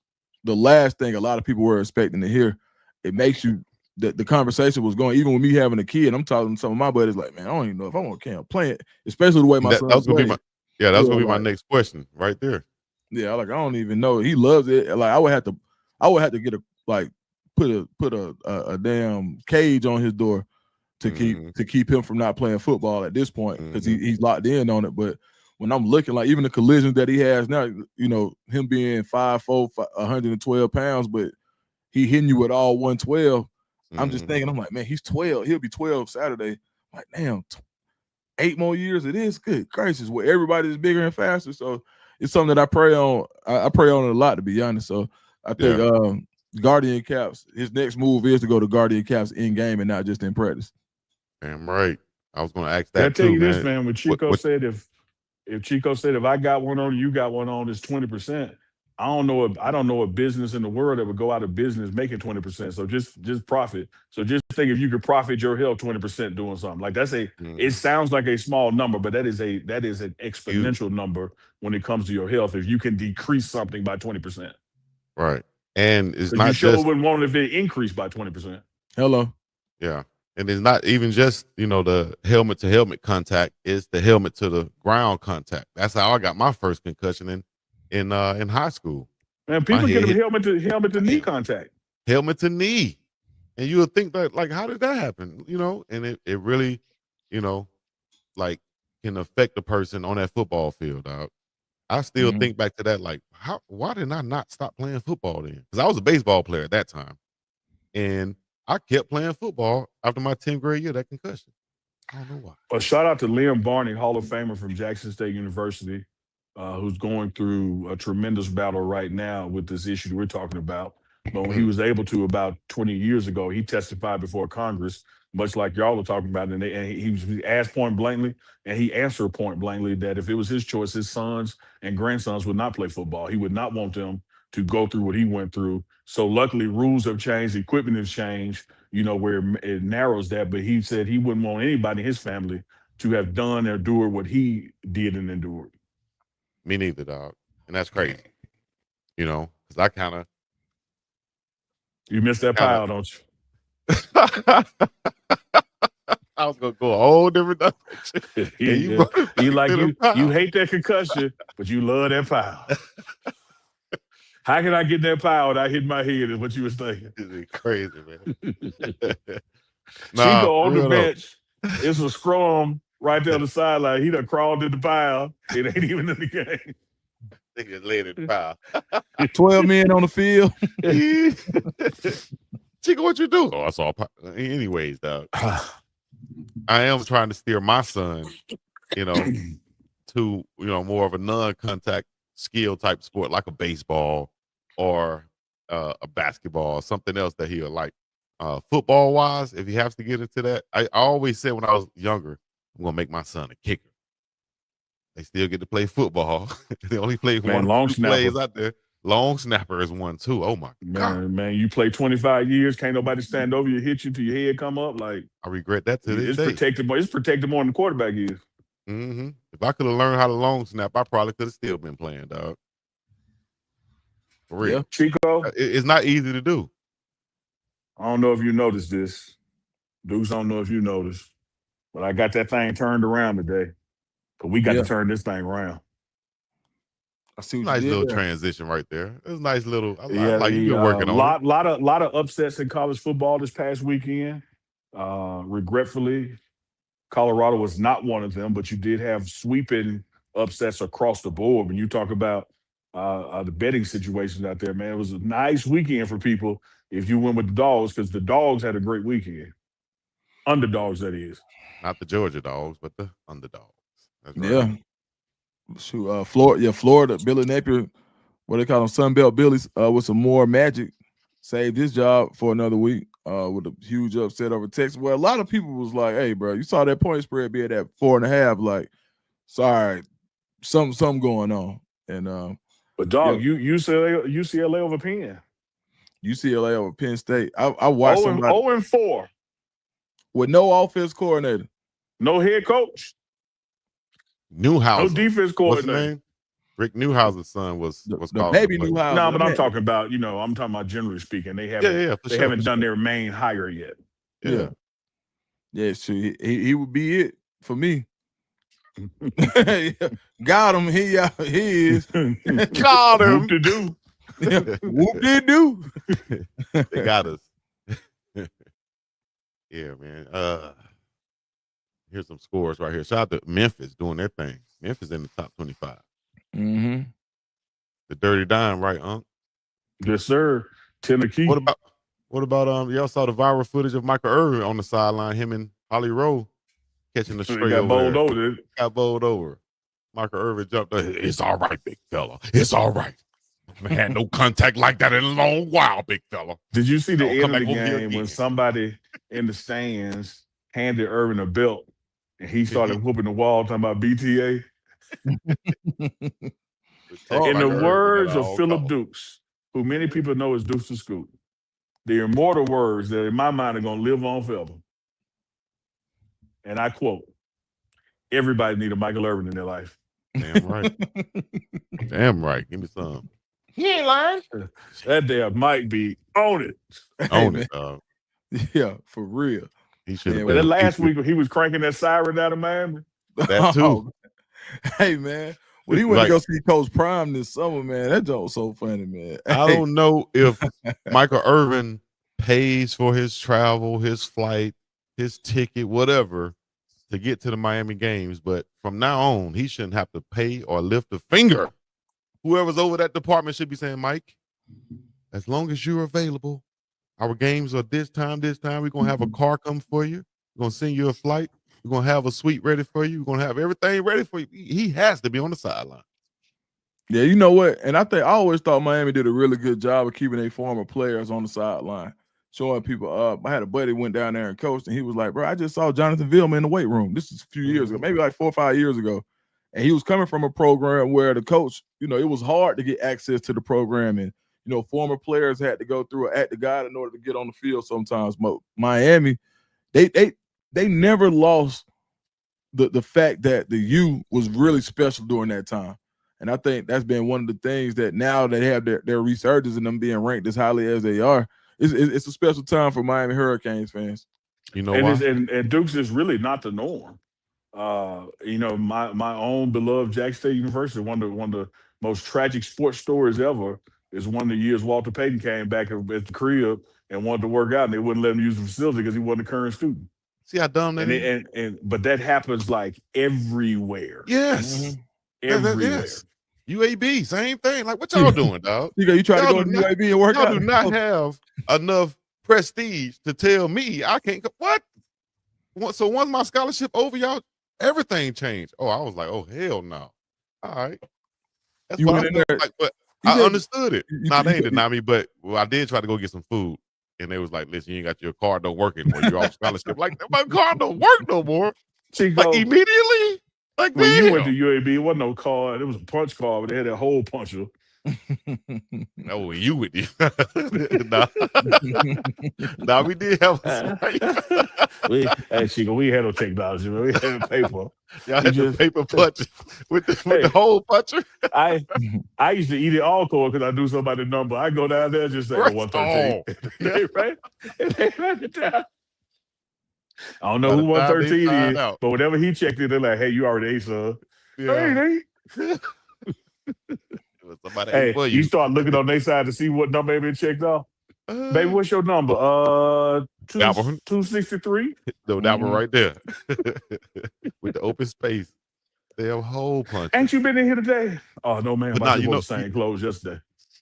[SPEAKER 3] the last thing a lot of people were expecting to hear. It makes you the conversation was going, even with me having a kid. I'm talking to some of my buddies like, man, I don't even know if I want to play it, especially the way my son plays.
[SPEAKER 2] That was gonna be my next question right there.
[SPEAKER 3] Yeah, like I don't even know. He loves it. Like I would have to get put a damn cage on his door to keep him from not playing football at this point because he's locked in on it. But when I'm looking, like even the collisions that he has now, him being 5'4", 112 pounds, but he hitting you with all 112. I'm just thinking, I'm like, man, he's 12. He'll be 12 Saturday. I'm like, damn, 8 more years it is. Good gracious, where everybody is bigger and faster. So it's something that I pray on. I pray on it a lot, to be honest. So I think Guardian caps, his next move is to go to Guardian caps in game and not just in practice.
[SPEAKER 2] Damn right. I was going to ask that
[SPEAKER 1] I tell
[SPEAKER 2] too,
[SPEAKER 1] you
[SPEAKER 2] man.
[SPEAKER 1] this, man. When Chico said if Chico said if I got one on, you got one on, it's 20%. I don't know a business in the world that would go out of business making 20%. So just profit. So just think if you could profit your health 20% doing something like that's it sounds like a small number, but that is an exponential number when it comes to your health. If you can decrease something by 20%,
[SPEAKER 2] right? And it's not
[SPEAKER 1] you sure
[SPEAKER 2] just
[SPEAKER 1] wouldn't want it if it increased by 20%.
[SPEAKER 3] Hello,
[SPEAKER 2] yeah. And it's not even just, the helmet to helmet contact, it's the helmet to the ground contact. That's how I got my first concussion in high school.
[SPEAKER 1] Man, people get a helmet to knee contact.
[SPEAKER 2] Helmet to knee. And you would think that, like, how did that happen? And it really, like can affect the person on that football field, dog. I still think back to that, like, why did I not stop playing football then? Because I was a baseball player at that time. And I kept playing football after my 10th grade year, that concussion. I don't know why.
[SPEAKER 1] A shout out to Liam Barney, Hall of Famer from Jackson State University, who's going through a tremendous battle right now with this issue that we're talking about. But when he was able to about 20 years ago, he testified before Congress, much like y'all are talking about, and he was asked point blankly, and he answered point blankly that if it was his choice, his sons and grandsons would not play football. He would not want them to go through what he went through. So luckily, rules have changed, equipment has changed, where it narrows that. But he said he wouldn't want anybody in his family to have done or endured what he did and endured.
[SPEAKER 2] Me neither, dog. And that's crazy. Because I kind of.
[SPEAKER 1] You missed that pile, don't you?
[SPEAKER 2] I I was gonna go a whole different direction.
[SPEAKER 1] You hate that concussion, but you love that power. How can I get that power without hitting my head? Is what you was thinking.
[SPEAKER 2] It's crazy, man.
[SPEAKER 1] Chico on the
[SPEAKER 3] real
[SPEAKER 1] bench. It's a scrum right there on the sideline. He done crawled in the pile. It ain't even in the game.
[SPEAKER 2] They just laid it foul.
[SPEAKER 3] 12 men on the field.
[SPEAKER 2] Chico, what you do? Oh, I saw. Anyways, dog. I am trying to steer my son, to more of a non-contact skill type sport like a baseball or a basketball, something else that he'll like. Football wise, if he has to get into that, I always said when I was younger, I'm gonna make my son a kicker. They still get to play football. They only play one
[SPEAKER 1] long
[SPEAKER 2] plays
[SPEAKER 1] snapper
[SPEAKER 2] out there. Long snapper is one too. Oh my God.
[SPEAKER 1] Man, you play 25 years, can't nobody stand over you, hit you till your head come up. Like
[SPEAKER 2] I regret that to this day.
[SPEAKER 1] It's protected more than the quarterback is.
[SPEAKER 2] Mm-hmm. If I could have learned how to long snap, I probably could have still been playing, dog. For real.
[SPEAKER 3] Yeah.
[SPEAKER 1] Chico,
[SPEAKER 2] it's not easy to do.
[SPEAKER 1] I don't know if you noticed this. Dukes, don't know if you noticed, but I got that thing turned around today. But we got to turn this thing around.
[SPEAKER 3] I see what
[SPEAKER 2] Nice
[SPEAKER 3] you did
[SPEAKER 2] little
[SPEAKER 3] there.
[SPEAKER 2] transition right there. It's a nice little. Like you've been working on it.
[SPEAKER 1] Lot of upsets in college football this past weekend. Regretfully, Colorado was not one of them, but you did have sweeping upsets across the board. When you talk about the betting situations out there, man, it was a nice weekend for people if you went with the Dogs, because the Dogs had a great weekend. Underdogs, that is.
[SPEAKER 2] Not the Georgia Dogs, but the underdogs. That's right.
[SPEAKER 3] Yeah. Shoot, Florida, Billy Napier, what they call them, Sunbelt Billies, with some more magic, saved his job for another week with a huge upset over Texas. Well, a lot of people was like, hey, bro, you saw that point spread be at that 4.5. Like, sorry, something going on. And
[SPEAKER 1] But dog, UCLA over Penn.
[SPEAKER 3] UCLA over Penn State. I watched
[SPEAKER 1] 0-4
[SPEAKER 3] with no offense coordinator,
[SPEAKER 1] no head coach,
[SPEAKER 2] Newhouse,
[SPEAKER 1] no defense coordinator.
[SPEAKER 2] What's his name? Rick Newhouse's son was
[SPEAKER 3] the
[SPEAKER 2] called
[SPEAKER 3] baby Newhouse.
[SPEAKER 1] No, but I'm talking about generally speaking, they haven't done their main hire yet.
[SPEAKER 3] Yeah. So he would be it for me. Got him. He is.
[SPEAKER 2] Got him.
[SPEAKER 1] Whoop to do.
[SPEAKER 3] Whoop de do.
[SPEAKER 2] They got us. Yeah, man. Here's some scores right here. Shout out to Memphis doing their thing. Memphis in the top 25.
[SPEAKER 3] Mm-hmm.
[SPEAKER 2] The Dirty Dime, right, Unc?
[SPEAKER 1] Yes, sir. Tennessee.
[SPEAKER 2] What about y'all saw the viral footage of Michael Irvin on the sideline, him and Holly Rowe catching the stray
[SPEAKER 1] got bowled over.
[SPEAKER 2] Got bowled over. Michael Irvin jumped up. It's all right, big fella. It's all right. I had no contact like that in a long while, big fella.
[SPEAKER 1] Did you see the
[SPEAKER 2] Don't come
[SPEAKER 1] end of the
[SPEAKER 2] back over here
[SPEAKER 1] game
[SPEAKER 2] again.
[SPEAKER 1] when somebody in the stands handed Irvin a belt and he started whooping the wall talking about BTA? In the words of Philip Dukes, who many people know as Dukes to Scoop, the immortal words that in my mind are going to live on forever. And I quote, everybody need a Michael Irvin in their life.
[SPEAKER 2] Damn right. Damn right. Give me some.
[SPEAKER 4] He ain't lying.
[SPEAKER 1] That damn Mike be on it.
[SPEAKER 2] Own it, dog.
[SPEAKER 3] Yeah, for real.
[SPEAKER 2] He should have
[SPEAKER 1] But
[SPEAKER 2] been.
[SPEAKER 1] that last week when he was cranking that siren out of Miami.
[SPEAKER 2] That too.
[SPEAKER 3] Hey, man. When he went to go see Coach Prime this summer, man, that joke was so funny, man.
[SPEAKER 2] I don't know if Michael Irvin pays for his travel, his flight, his ticket, whatever, to get to the Miami games. But from now on, he shouldn't have to pay or lift a finger. Whoever's over that department should be saying, Mike, as long as you're available, our games are this time. We're going to have a car come for you. We're going to send you a flight. We're going to have a suite ready for you. We're going to have everything ready for you. He has to be on the sideline.
[SPEAKER 3] Yeah, you know what? And I always thought Miami did a really good job of keeping their former players on the sideline, showing people up. I had a buddy went down there and coached, and he was like, bro, I just saw Jonathan Vilma in the weight room. This is a few years ago, maybe like 4 or 5 years ago. And he was coming from a program where the coach, it was hard to get access to the program. And, former players had to go through an act of God in order to get on the field sometimes. But Miami, they never lost the fact that the U was really special during that time. And I think that's been one of the things that now they have their resurgence and them being ranked as highly as they are. It's a special time for Miami Hurricanes fans.
[SPEAKER 2] You know
[SPEAKER 1] And
[SPEAKER 2] why?
[SPEAKER 1] and Dukes is really not the norm. My own beloved Jack State University, one of the most tragic sports stories ever is one of the years Walter Payton came back at the crib and wanted to work out, and they wouldn't let him use the facility because he wasn't a current student.
[SPEAKER 2] See how dumb that
[SPEAKER 1] And
[SPEAKER 2] is?
[SPEAKER 1] but that happens like everywhere,
[SPEAKER 2] Yes.
[SPEAKER 1] everywhere.
[SPEAKER 2] Yes. UAB, same thing. Like, what y'all doing, dog?
[SPEAKER 3] You try to
[SPEAKER 2] Y'all
[SPEAKER 3] go
[SPEAKER 2] do
[SPEAKER 3] to
[SPEAKER 2] not-
[SPEAKER 3] UAB and work
[SPEAKER 2] Y'all
[SPEAKER 3] out?
[SPEAKER 2] do not have enough prestige to tell me I can't go. What? So once my scholarship over, y'all, everything changed. Oh, I was like, oh, hell no. All right. That's
[SPEAKER 3] You
[SPEAKER 2] what
[SPEAKER 3] went
[SPEAKER 2] I
[SPEAKER 3] in
[SPEAKER 2] felt
[SPEAKER 3] there-
[SPEAKER 2] like, but
[SPEAKER 3] you
[SPEAKER 2] I
[SPEAKER 3] said-
[SPEAKER 2] understood it.
[SPEAKER 3] you-
[SPEAKER 2] Nah, they
[SPEAKER 3] you-
[SPEAKER 2] ain't deny me, but I did try to go get some food. And they was like, listen, you ain't got your card don't work anymore. You're off scholarship. Like, my card don't work no more.
[SPEAKER 1] Chico,
[SPEAKER 2] Like, immediately. Like,
[SPEAKER 1] when you went
[SPEAKER 2] damn.
[SPEAKER 1] to UAB, it wasn't no card. It was a punch card, but they had a hole puncher.
[SPEAKER 2] No, you with you. nah, we did have a
[SPEAKER 1] Chico, we had no technology, man. We had paper.
[SPEAKER 2] Y'all had the
[SPEAKER 1] just-
[SPEAKER 2] paper puncher with the
[SPEAKER 1] Hey.
[SPEAKER 2] hole puncher.
[SPEAKER 1] I used to eat it all core because I knew somebody's number. I go down there and just say
[SPEAKER 2] Right.
[SPEAKER 1] 113. Right? And they write it down. I don't know
[SPEAKER 2] By
[SPEAKER 1] who
[SPEAKER 2] the time they
[SPEAKER 1] 113
[SPEAKER 2] find
[SPEAKER 1] is,
[SPEAKER 2] out.
[SPEAKER 1] but whenever he checked it, they're like, hey, you already ate, son.
[SPEAKER 2] Yeah.
[SPEAKER 1] Hey,
[SPEAKER 2] Somebody
[SPEAKER 1] hey,
[SPEAKER 2] ate for
[SPEAKER 1] you
[SPEAKER 2] you.
[SPEAKER 1] start looking on their side to see what number they been checked off. Baby, what's your number?
[SPEAKER 2] That one.
[SPEAKER 1] 263.
[SPEAKER 2] No, that one right there. With the open space. Damn hole punch.
[SPEAKER 1] Ain't you been in here today? Oh no, man.
[SPEAKER 2] But
[SPEAKER 1] My
[SPEAKER 2] nah,
[SPEAKER 1] people
[SPEAKER 2] you
[SPEAKER 1] wore
[SPEAKER 2] know-
[SPEAKER 1] the same clothes yesterday.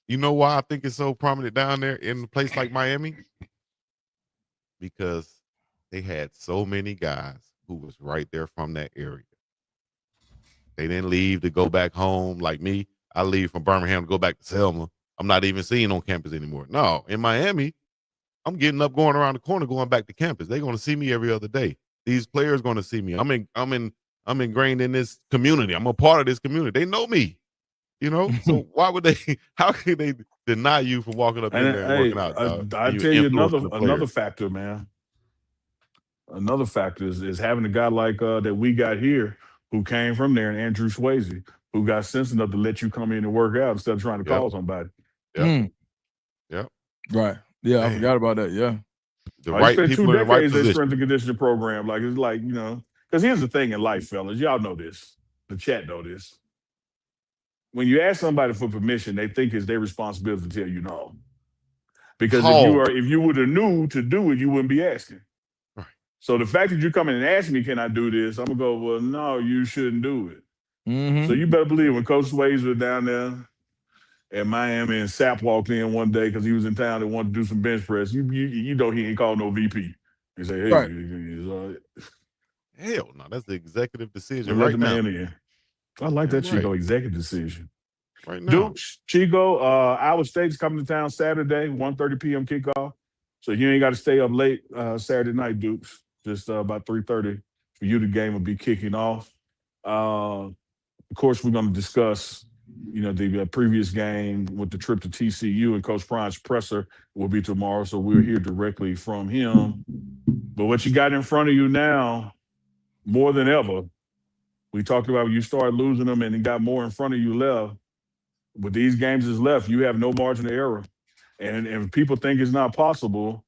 [SPEAKER 2] You know why I think it's so prominent down there in a place like Miami? Because they had so many guys who was right there from that area. They didn't leave to go back home like me. I leave from Birmingham to go back to Selma. I'm not even seen on campus anymore. No, in Miami, I'm getting up, going around the corner, going back to campus. They're going to see me every other day. These players going to see me. I'm ingrained in this community. I'm a part of this community. They know me. You know, so why would they? How could they deny you from walking up in
[SPEAKER 1] And
[SPEAKER 2] there and working out? dog?
[SPEAKER 1] I
[SPEAKER 2] And
[SPEAKER 1] tell you
[SPEAKER 2] influencing the
[SPEAKER 1] another
[SPEAKER 2] players.
[SPEAKER 1] factor, man. Another factor is having a guy like that we got here who came from there, and Andrew Swayze, who got sense enough to let you come in and work out instead of trying to
[SPEAKER 2] Yep.
[SPEAKER 1] call somebody.
[SPEAKER 2] Yep. Yep.
[SPEAKER 3] Right. Yeah, I
[SPEAKER 2] Man.
[SPEAKER 3] forgot about that. Yeah.
[SPEAKER 2] The
[SPEAKER 1] I
[SPEAKER 2] right
[SPEAKER 1] spent 2
[SPEAKER 2] people in the right
[SPEAKER 1] decades in
[SPEAKER 2] position.
[SPEAKER 1] strength and conditioning program. Like it's like, because here's the thing in life, fellas. Y'all know this. The chat know this. When you ask somebody for permission, they think it's their responsibility to tell you no. Because if you would have knew to do it, you wouldn't be asking.
[SPEAKER 2] Right.
[SPEAKER 1] So the fact that you come in and ask me, can I do this? I'm gonna go, well, no, you shouldn't do it.
[SPEAKER 3] Mhm.
[SPEAKER 1] So you better believe when Coach Swayze was down there at Miami and Sapp walked in one day because he was in town and wanted to do some bench press, you know he ain't called no VP. He say, hey,
[SPEAKER 3] Right.
[SPEAKER 1] it's all right.
[SPEAKER 2] Hell no, that's the executive decision
[SPEAKER 1] And let
[SPEAKER 2] right
[SPEAKER 1] the
[SPEAKER 2] now.
[SPEAKER 1] man in. I like that
[SPEAKER 2] Right.
[SPEAKER 1] Chico executive decision.
[SPEAKER 2] Right now.
[SPEAKER 1] Dukes, Chico, Iowa State's coming to town Saturday, 1:30 p.m. kickoff. So you ain't got to stay up late Saturday night, Dukes. Just about 3:30 for you. The game will be kicking off. Of course, we're going to discuss, the previous game with the trip to TCU, and Coach Prime's presser will be tomorrow. So we'll hear directly from him. But what you got in front of you now, more than ever, we talked about when you started losing them and you got more in front of you left. With these games is left, you have no margin of error. And if people think it's not possible,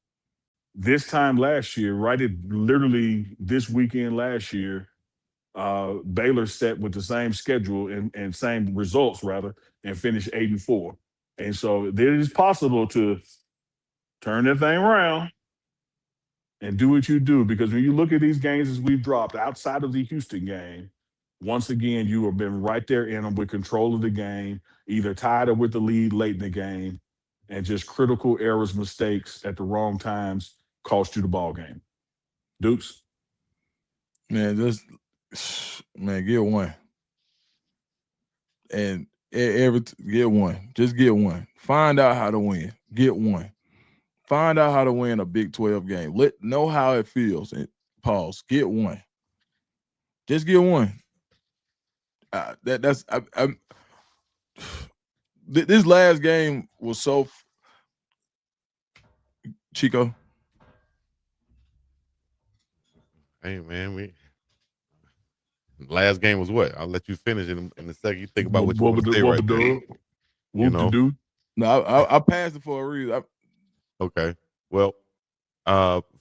[SPEAKER 1] this time last year, right at literally this weekend last year, Baylor set with the same schedule and same results, rather, and finished 8-4. And so it is possible to turn that thing around and do what you do. Because when you look at these games as we've dropped outside of the Houston game, once again, you have been right there in them with control of the game, either tied or with the lead late in the game, and just critical errors, mistakes at the wrong times cost you the ball game. Dukes?
[SPEAKER 3] Man, get one. And get one. Just get one. Find out how to win. Get one. Find out how to win a Big 12 game. Know how it feels. And pause. Get one. Just get one. This last game was so Chico.
[SPEAKER 2] Hey man, last game was what? I'll let you finish in a second. You think about what you want to say right there.
[SPEAKER 1] You know?
[SPEAKER 3] No, I passed it for a reason.
[SPEAKER 2] Okay. Well,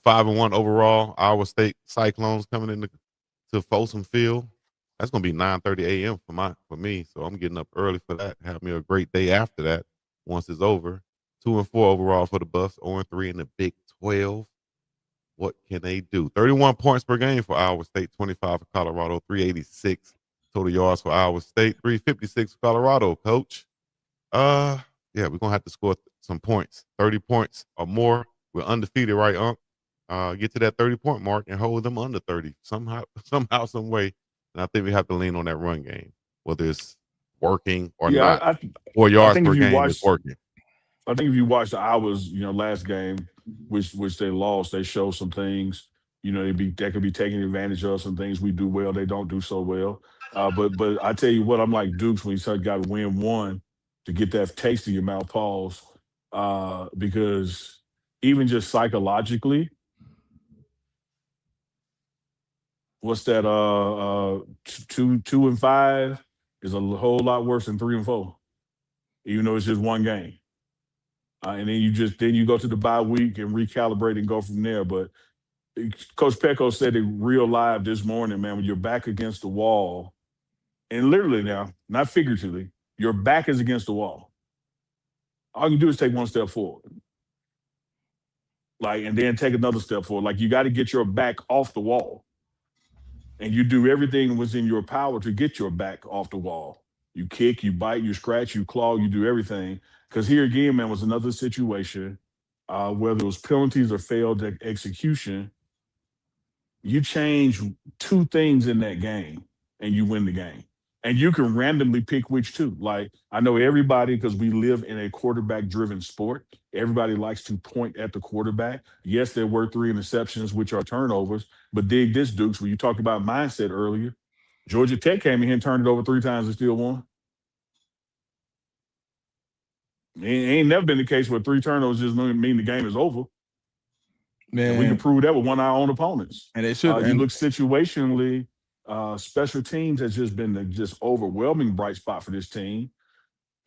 [SPEAKER 2] 5-1 overall. Iowa State Cyclones coming into Folsom Field. That's gonna be 9:30 a.m. for me. So I'm getting up early for that. Have me a great day after that. Once it's over. 2-4 overall for the Buffs. 0-3 in the Big 12. What can they do? 31 points per game for Iowa State. 25 for Colorado. 386 total yards for Iowa State. 356 for Colorado. Coach. Yeah, we're gonna have to score some points. 30 points or more. We're undefeated, right, Unc? Get to that 30-point mark and hold them under 30 somehow, some way. And I think we have to lean on that run game, whether it's working or not. 4 yards per game is working.
[SPEAKER 1] I think if you watch the Iowa's, last game, which they lost, they show some things. They could be taking advantage of some things we do well. They don't do so well. But I tell you what, I'm like Dukes when he got to win one to get that taste in your mouth, pause. Because even just psychologically, what's that? 2-5 is a whole lot worse than 3-4, even though it's just one game. And then you go to the bye week and recalibrate and go from there. But Coach Pecco said it real live this morning, man. When you're back against the wall, and literally now, not figuratively, your back is against the wall. All you do is take one step forward, and then take another step forward. You got to get your back off the wall. And you do everything that's in your power to get your back off the wall. You kick, you bite, you scratch, you claw, you do everything. Because here again, man, was another situation, whether it was penalties or failed execution. You change two things in that game and you win the game. And you can randomly pick which two. I know everybody, because we live in a quarterback-driven sport, everybody likes to point at the quarterback. Yes, there were 3 interceptions, which are turnovers, but dig this, Dukes, when you talked about mindset earlier, Georgia Tech came in here and turned it over 3 times and still won. It ain't never been the case where 3 turnovers just mean the game is over. Man, and we can prove that with one of our own opponents.
[SPEAKER 3] And they should.
[SPEAKER 1] You look situationally, special teams has just been the just overwhelming bright spot for this team.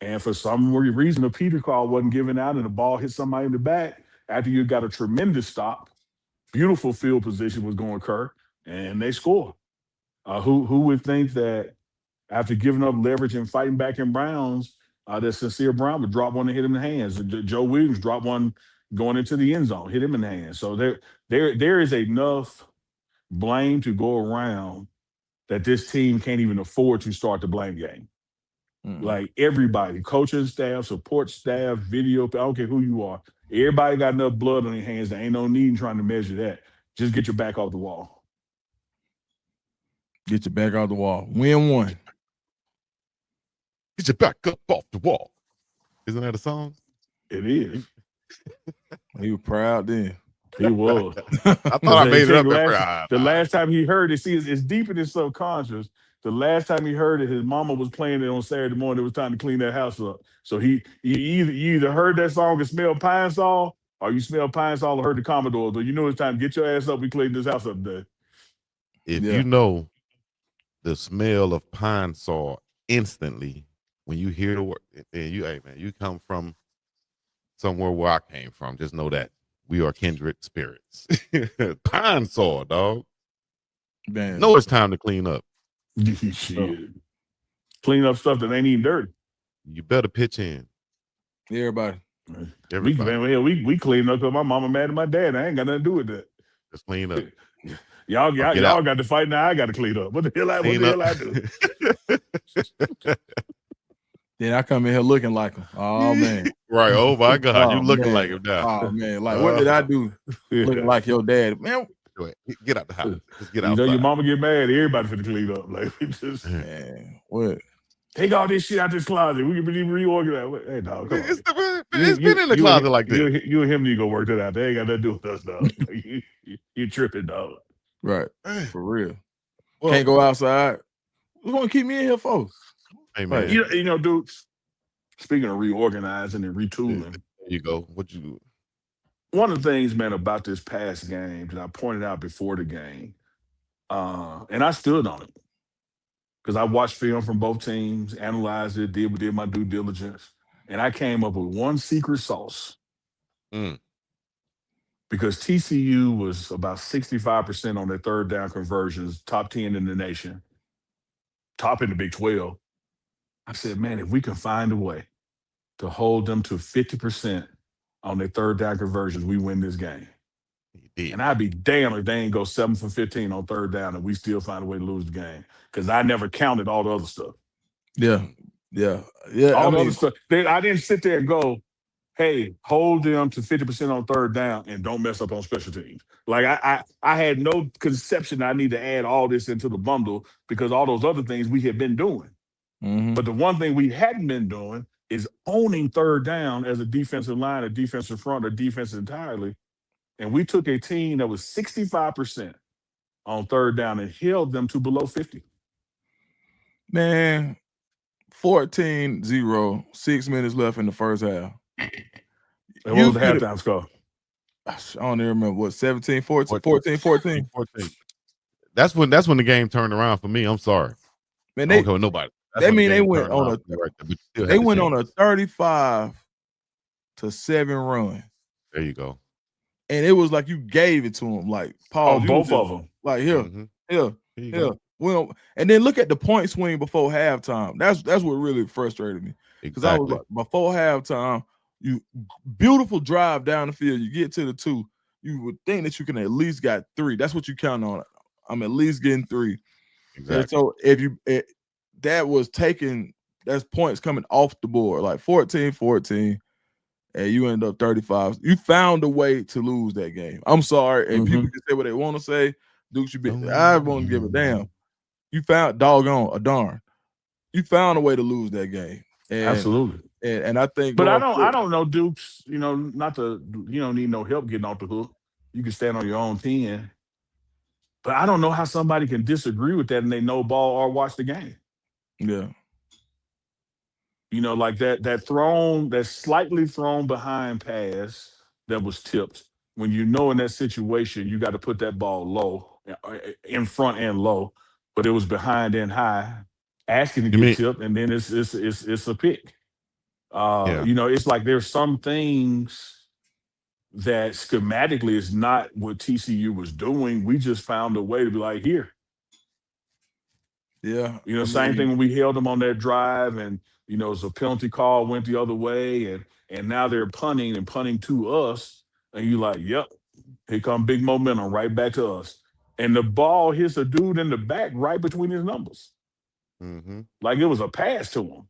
[SPEAKER 1] And for some reason, the Peter call wasn't given out and the ball hit somebody in the back after you got a tremendous stop. Beautiful field position was going to occur, and they score. Who would think that after giving up leverage and fighting back in Browns, that Sincere Brown would drop one and hit him in the hands. Joe Williams dropped one going into the end zone, hit him in the hands. So there is enough blame to go around that this team can't even afford to start the blame game. Everybody, coaching staff, support staff, video, I don't care who you are. Everybody got enough blood on their hands. There ain't no need in trying to measure that. Just get your back off the wall.
[SPEAKER 3] Get your back off the wall. Win one.
[SPEAKER 2] Get your back up off the wall. Isn't that a song?
[SPEAKER 1] It is.
[SPEAKER 3] He was proud then.
[SPEAKER 1] He was.
[SPEAKER 2] I thought I made it up.
[SPEAKER 1] The last time he heard it, see, it's deep in his subconscious. The last time he heard it, his mama was playing it on Saturday morning. It was time to clean that house up. So you either heard that song and smelled Pine Sol, or you smelled Pine Sol and heard the Commodores. But you know it's time to get your ass up. We cleaned this house up today.
[SPEAKER 2] If you know the smell of Pine Sol instantly when you hear the word, and you come from somewhere where I came from, just know that we are kindred spirits. Pine Sol, dog.
[SPEAKER 3] Man.
[SPEAKER 2] No, it's time to clean up.
[SPEAKER 1] Shit. Clean up stuff that ain't even dirty.
[SPEAKER 2] You better pitch in.
[SPEAKER 3] Everybody.
[SPEAKER 1] We clean up because my mama mad at my dad. I ain't got nothing to do with that.
[SPEAKER 2] Just clean up.
[SPEAKER 1] Y'all got to fight now. I got to clean up. What the hell I do?
[SPEAKER 3] Then I come in here looking like him. Oh man.
[SPEAKER 2] Right. Oh my God. You looking like him now.
[SPEAKER 3] Oh man. What did I do? Looking like your dad. Man.
[SPEAKER 2] Get out the house. Just get out.
[SPEAKER 1] Your mama get mad. Everybody finna clean up.
[SPEAKER 3] Man, what?
[SPEAKER 1] Take all this shit out this closet. We can reorganize. Hey, dog, come on.
[SPEAKER 2] It's been in the closet like this.
[SPEAKER 1] You and him need to go work that out. They ain't got nothing to do with us, dog. You tripping, dog.
[SPEAKER 3] Right. For real. Well, can't go outside. What's gonna keep me in here, folks?
[SPEAKER 2] Hey man.
[SPEAKER 1] Dude. Speaking of reorganizing and retooling.
[SPEAKER 2] There you go. What you do?
[SPEAKER 1] One of the things, man, about this past game that I pointed out before the game, and I stood on it because I watched film from both teams, analyzed it, did my due diligence, and I came up with one secret sauce. because TCU was about 65% on their third down conversions, top 10 in the nation, top in the Big 12. I said, man, if we can find a way to hold them to 50% on their third down conversions, we win this game.
[SPEAKER 2] He did.
[SPEAKER 1] And I'd be damned if they ain't go 7 for 15 on third down and we still find a way to lose the game. Because I never counted all the other stuff.
[SPEAKER 3] Yeah.
[SPEAKER 1] All the other stuff. I didn't sit there and go, hey, hold them to 50% on third down and don't mess up on special teams. Like I had no conception I need to add all this into the bundle because all those other things we had been doing.
[SPEAKER 3] Mhm.
[SPEAKER 1] But the one thing we hadn't been doing is owning third down as a defensive line, a defensive front, a defense entirely. And we took a team that was 65% on third down and held them to below 50.
[SPEAKER 3] Man, 14-0, 6 minutes left in the first half.
[SPEAKER 1] And what was the halftime score?
[SPEAKER 3] I don't even remember what 17, 14.
[SPEAKER 2] That's when the game turned around for me. I'm sorry.
[SPEAKER 3] Man,
[SPEAKER 2] I don't care with nobody. That's
[SPEAKER 3] they
[SPEAKER 2] when the
[SPEAKER 3] mean they
[SPEAKER 2] game
[SPEAKER 3] went
[SPEAKER 2] turned
[SPEAKER 3] on
[SPEAKER 2] around
[SPEAKER 3] a
[SPEAKER 2] for me right there, but you still had
[SPEAKER 3] they
[SPEAKER 2] the
[SPEAKER 3] went on
[SPEAKER 2] chance.
[SPEAKER 3] a 35-7 run.
[SPEAKER 2] There you go.
[SPEAKER 3] And it was like you gave it to them. Like Paul,
[SPEAKER 1] Oh, both of them.
[SPEAKER 3] Like here.
[SPEAKER 2] Mhm. There you go.
[SPEAKER 3] Well, and then look at the point swing before halftime. That's what really frustrated me. Because I was
[SPEAKER 2] Exactly.
[SPEAKER 3] like, before halftime, you beautiful drive down the field. You get to the 2. You would think that you can at least got 3. That's what you count on. I'm at least getting 3.
[SPEAKER 2] Exactly.
[SPEAKER 3] And so if you that's points coming off the board, like 14-14, and you end up 35. You found a way to lose that game. I'm sorry, and people can say what they want to say. Duke should be. I won't give a damn. You found darn. You found a way to lose that game. And,
[SPEAKER 1] Absolutely.
[SPEAKER 3] And I think,
[SPEAKER 1] but I don't know Duke's. Not to. You don't need no help getting off the hook. You can stand on your own 10. But I don't know how somebody can disagree with that and they know ball or watch the game.
[SPEAKER 3] Yeah.
[SPEAKER 1] Like that slightly thrown behind pass that was tipped. When in that situation, you got to put that ball low, in front and low, but it was behind and high, asking to get tipped, and then it's a pick. It's like there's some things that schematically is not what TCU was doing. We just found a way to be like, here.
[SPEAKER 3] Yeah.
[SPEAKER 1] Same thing when we held them on that drive and, it's a penalty call went the other way and now they're punting to us. And you're like, yep, here come big momentum right back to us. And the ball hits a dude in the back right between his numbers.
[SPEAKER 2] Mm-hmm.
[SPEAKER 1] Like it was a pass to him.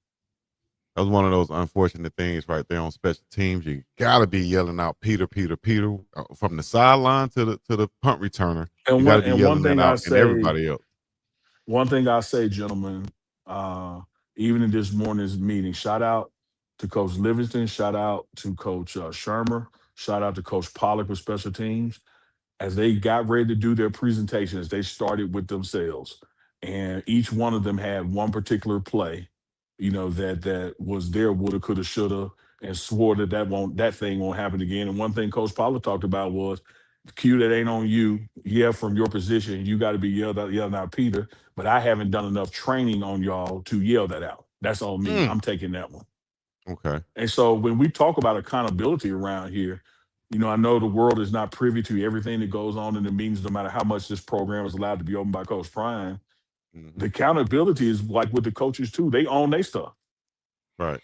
[SPEAKER 2] That was one of those unfortunate things right there on special teams. You gotta be yelling out Peter from the sideline to the punt returner.
[SPEAKER 1] And
[SPEAKER 2] you gotta be yelling that out and everybody else.
[SPEAKER 1] One thing I say, gentlemen, even in this morning's meeting, shout out to Coach Livingston, shout out to Coach Shermer, shout out to Coach Pollock with special teams. As they got ready to do their presentations, they started with themselves. And each one of them had one particular play, that was their woulda, coulda, shoulda, and swore that thing won't happen again. And one thing Coach Pollock talked about was, Q, that ain't on you. Yeah, from your position, you got to be yelling out, Peter. But I haven't done enough training on y'all to yell that out. That's on me. I'm taking that one.
[SPEAKER 2] Okay.
[SPEAKER 1] And so when we talk about accountability around here, I know the world is not privy to everything that goes on in the meetings, no matter how much this program is allowed to be opened by Coach Prime. Mm-hmm. The accountability is like with the coaches too. They own their stuff.
[SPEAKER 2] Right.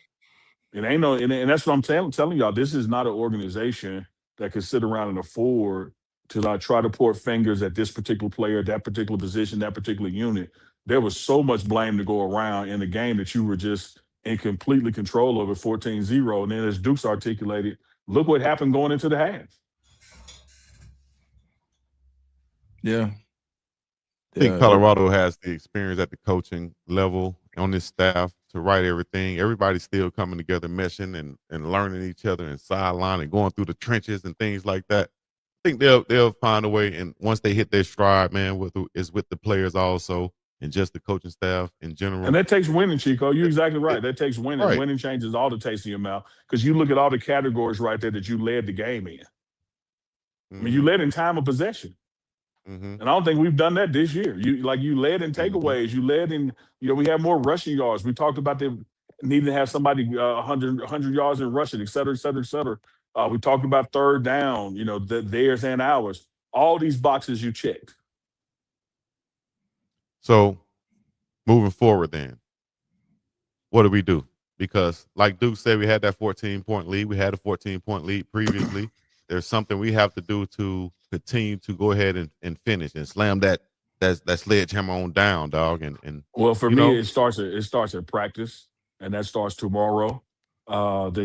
[SPEAKER 1] It ain't and that's what I'm telling y'all. This is not an organization that can sit around and afford to try to point fingers at this particular player, that particular position, that particular unit. There was so much blame to go around in the game that you were just in completely control of it, 14-0. And then as Duke's articulated, look what happened going into the half.
[SPEAKER 3] Yeah.
[SPEAKER 2] I think Colorado has the experience at the coaching level on this staff to write everything. Everybody's still coming together, meshing and learning each other and sideline and going through the trenches and things like that. I think they'll find a way, and once they hit their stride, man, with the players also and just the coaching staff in general.
[SPEAKER 1] And that takes winning, Chico. You're exactly right. That takes winning. Right. Winning changes all the taste in your mouth because you look at all the categories right there that you led the game in. Mm-hmm. I mean, you led in time of possession. Mm-hmm. And I don't think we've done that this year. You led in takeaways. Mm-hmm. You led in, we have more rushing yards. We talked about them needing to have somebody 100 yards in rushing, et cetera, et cetera, et cetera. We talked about third down, theirs and ours. All these boxes you checked.
[SPEAKER 2] So moving forward then, what do we do? Because like Duke said, we had that 14-point lead. We had a 14-point lead previously. There's something we have to do to continue to go ahead and finish and slam that sledgehammer on down, dog. And
[SPEAKER 1] Well, for me, it starts at practice, and that starts tomorrow.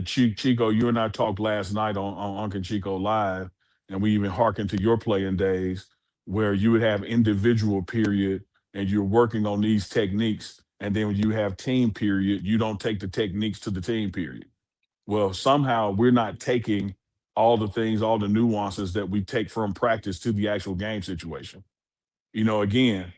[SPEAKER 1] Chico, you and I talked last night on Uncle Chico Live, and we even hearkened to your playing days where you would have individual period and you're working on these techniques, and then when you have team period, you don't take the techniques to the team period. Well, somehow we're not taking all the things, all the nuances that we take from practice to the actual game situation. Again,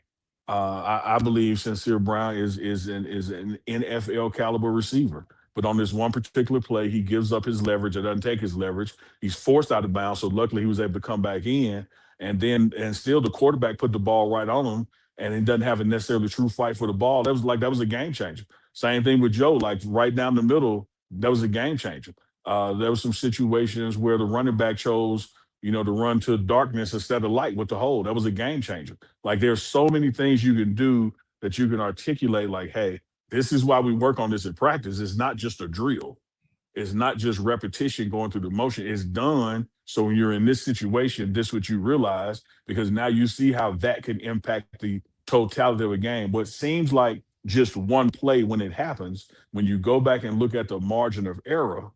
[SPEAKER 1] I believe Sincere Brown is an NFL caliber receiver. But on this one particular play, he gives up his leverage or doesn't take his leverage. He's forced out of bounds. So luckily he was able to come back in. And still the quarterback put the ball right on him, and he doesn't have a necessarily true fight for the ball. That was a game changer. Same thing with Joe, like right down the middle, that was a game changer. There were some situations where the running back chose, to run to darkness instead of light with the hole. That was a game changer. Like there's so many things you can do that you can articulate like, hey, this is why we work on this in practice. It's not just a drill. It's not just repetition going through the motion. It's done. So when you're in this situation, this is what you realize, because now you see how that can impact the totality of a game. What seems like just one play when it happens, when you go back and look at the margin of error,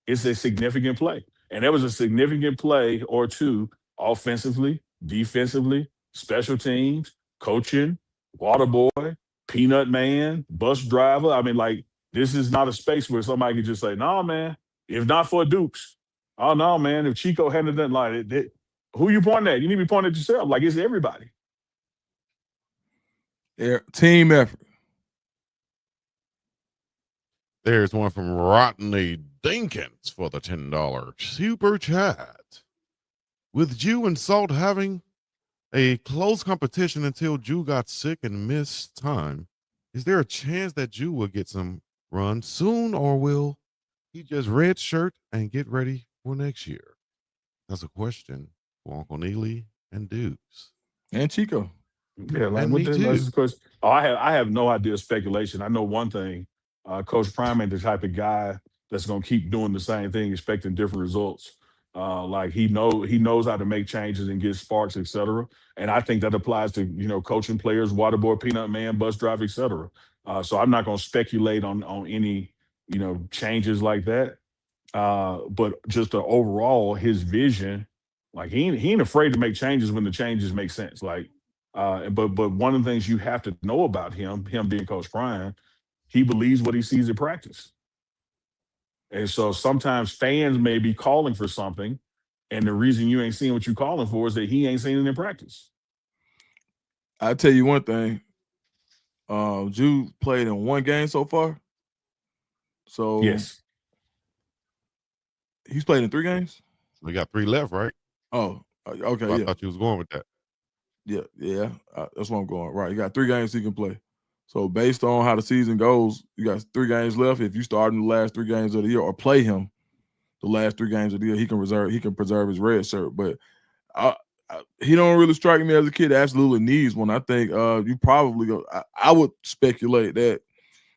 [SPEAKER 1] it's a significant play. And there was a significant play or two offensively, defensively, special teams, coaching, water boy, peanut man, bus driver. I mean, like, this is not a space where somebody can just say, no, man, if not for Dukes. Oh, no, man, if Chico hadn't done like it, who you pointing at? You need to be pointing at yourself. Like, it's everybody.
[SPEAKER 3] Team effort.
[SPEAKER 2] There's one from Rodney Dinkins for the $10 super chat. With Jew and Salt having a close competition until Jew got sick and missed time, is there a chance that Jew will get some run soon, or will he just red shirt and get ready for next year? That's a question for Uncle Neely and Dukes.
[SPEAKER 3] And Chico.
[SPEAKER 1] Yeah, like with this question. I have no idea, speculation. I know one thing. Coach Prime ain't the type of guy that's going to keep doing the same thing, expecting different results. Like he knows how to make changes and get sparks, et cetera. And I think that applies to, coaching players, water boy, peanut man, bus driver, et cetera. So I'm not going to speculate on any, changes like that. But just the overall, his vision, like he ain't afraid to make changes when the changes make sense. Like, but one of the things you have to know about him being Coach Prime, he believes what he sees in practice. And so sometimes fans may be calling for something, and the reason you ain't seeing what you're calling for is that he ain't seen it in practice.
[SPEAKER 3] I'll tell you one thing. Jude played in one game so far. So
[SPEAKER 1] yes.
[SPEAKER 3] He's played in 3 games?
[SPEAKER 2] We got 3 left, right?
[SPEAKER 3] Oh, okay.
[SPEAKER 2] I thought you was going with that.
[SPEAKER 3] Yeah. That's where I'm going. Right. You got 3 games he can play. So based on how the season goes, you got 3 games left. If you start in the last 3 games of the year or play him the last 3 games of the year, he can preserve his red shirt. But he don't really strike me as a kid that absolutely needs one. I think you probably go. I would speculate that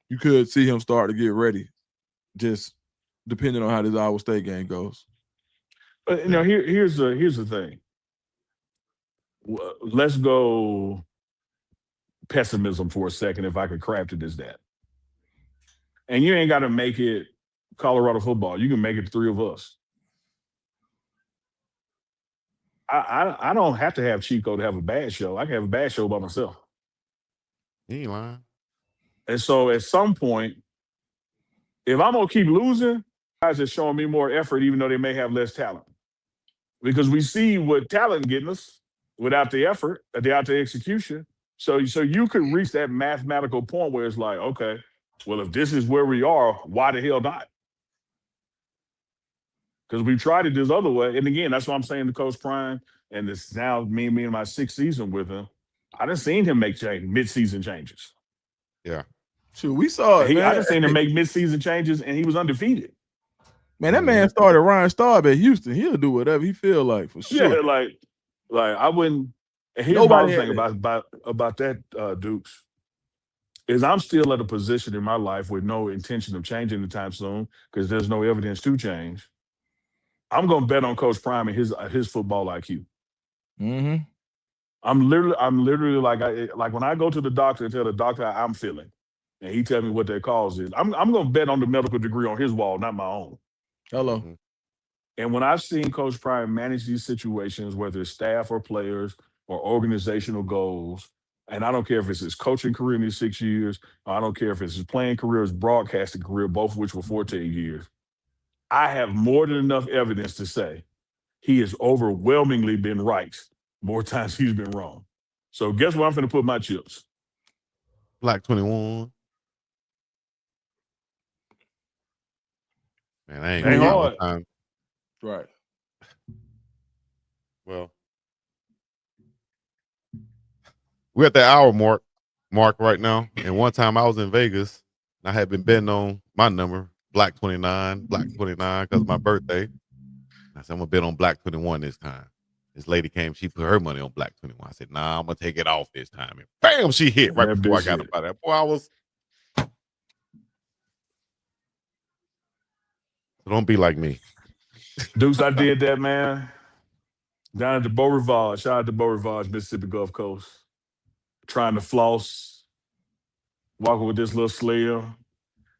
[SPEAKER 3] you could see him start to get ready, just depending on how this Iowa State game goes.
[SPEAKER 1] But here's the thing. Let's go pessimism for a second, if I could craft it as that. And you ain't got to make it Colorado football. You can make it 3 of us. I don't have to have Chico to have a bad show. I can have a bad show by myself.
[SPEAKER 2] He ain't lying.
[SPEAKER 1] And so at some point, if I'm going to keep losing, guys are showing me more effort, even though they may have less talent. Because we see what talent getting us without the effort, without the execution. So you could reach that mathematical point where it's like, okay, well, if this is where we are, why the hell not? Because we tried it this other way. And again, that's what I'm saying to Coach Prime. And it's now me in my 6th season with him. I done seen him make mid-season changes.
[SPEAKER 2] Yeah.
[SPEAKER 3] Sure, we saw it, man.
[SPEAKER 1] I done seen him make mid-season changes, and he was undefeated.
[SPEAKER 3] Man, that man started Ryan Staub at Houston. He'll do whatever he feel like for sure.
[SPEAKER 1] Yeah, like I wouldn't. And here's
[SPEAKER 3] Nobody
[SPEAKER 1] my
[SPEAKER 3] had
[SPEAKER 1] thing about that, Dukes, is I'm still at a position in my life with no intention of changing anytime soon because there's no evidence to change. I'm gonna bet on Coach Prime and his football IQ.
[SPEAKER 3] Mm-hmm.
[SPEAKER 1] I'm literally like when I go to the doctor and tell the doctor how I'm feeling, and he tell me what their cause is. I'm gonna bet on the medical degree on his wall, not my own.
[SPEAKER 3] Hello.
[SPEAKER 2] Mhm.
[SPEAKER 1] And when I've seen Coach Prime manage these situations, whether it's staff or players or organizational goals, and I don't care if it's his coaching career in these 6 years, or I don't care if it's his playing career, his broadcasting career, both of which were 14 years, I have more than enough evidence to say he has overwhelmingly been right more times he's been wrong. So guess where I'm going to put my chips?
[SPEAKER 2] Black 21. Man, I ain't
[SPEAKER 1] Ain't
[SPEAKER 2] gonna lie,
[SPEAKER 1] hard.
[SPEAKER 2] one time.
[SPEAKER 3] Right.
[SPEAKER 2] Well, we're at the hour mark right now. And one time I was in Vegas and I had been betting on my number, Black 29, because of my birthday. I said, I'm gonna bet on Black 21 this time. This lady came, she put her money on Black 21. I said, nah, I'm gonna take it off this time. And bam, she hit right
[SPEAKER 1] That
[SPEAKER 2] before I
[SPEAKER 1] bitch
[SPEAKER 2] got
[SPEAKER 1] hit.
[SPEAKER 2] up out of that. Boy, I was. So don't be like me.
[SPEAKER 1] Dukes, I did that, man. Down at the Beau Rivage. Shout out to Beau Rivage, Mississippi Gulf Coast. Trying to floss, walking with this little slim,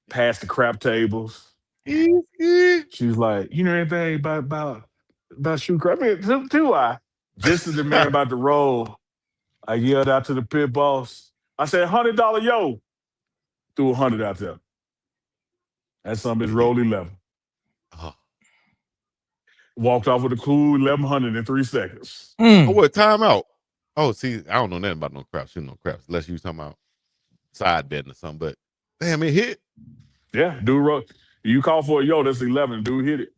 [SPEAKER 1] past the crap tables. She was like, you know anything about shoe crap? I mean, do I? Just as the man about to roll, I yelled out to the pit boss. I said, $100 yo. Threw 100 out there. That something is roll 11.
[SPEAKER 2] Oh,
[SPEAKER 1] Walked off with a cool 1,100 in 3 seconds.
[SPEAKER 2] what timeout? Oh, see, I don't know nothing about no craps, shooting no craps, unless you talking about side betting or something. But damn, it hit.
[SPEAKER 1] Yeah, dude wrote. You call for a yo, that's 11. Dude hit it.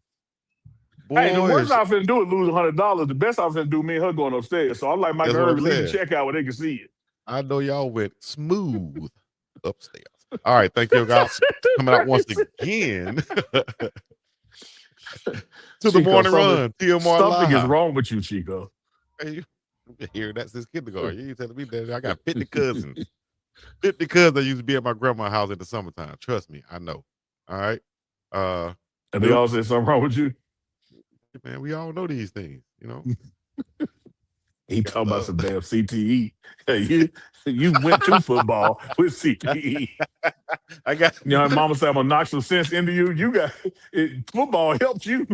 [SPEAKER 2] Boy,
[SPEAKER 1] Hey, the worst I finna do is lose $100. The best I finna do, me and her going upstairs. So I'm like Michael
[SPEAKER 2] That's what I'm
[SPEAKER 1] Irvin, leave the
[SPEAKER 2] saying.
[SPEAKER 1] check out where they can see it.
[SPEAKER 2] I know y'all went smooth upstairs. All right, thank you guys coming out once again to the
[SPEAKER 1] Chico,
[SPEAKER 2] morning run. TMR
[SPEAKER 1] something is
[SPEAKER 2] Live.
[SPEAKER 1] wrong with you, Chico.
[SPEAKER 2] Hey, you been hearing that since kindergarten. You ain't telling me that I got 50 cousins. 50 cousins that used to be at my grandma's house in the summertime. Trust me, I know. All right.
[SPEAKER 1] And they all said something wrong with you.
[SPEAKER 2] Man, we all know these things, you know.
[SPEAKER 1] He talking about some damn CTE. Hey, you went to football with CTE.
[SPEAKER 2] I got
[SPEAKER 1] You know, mama said I'm gonna knock some sense into you. You got football helped you.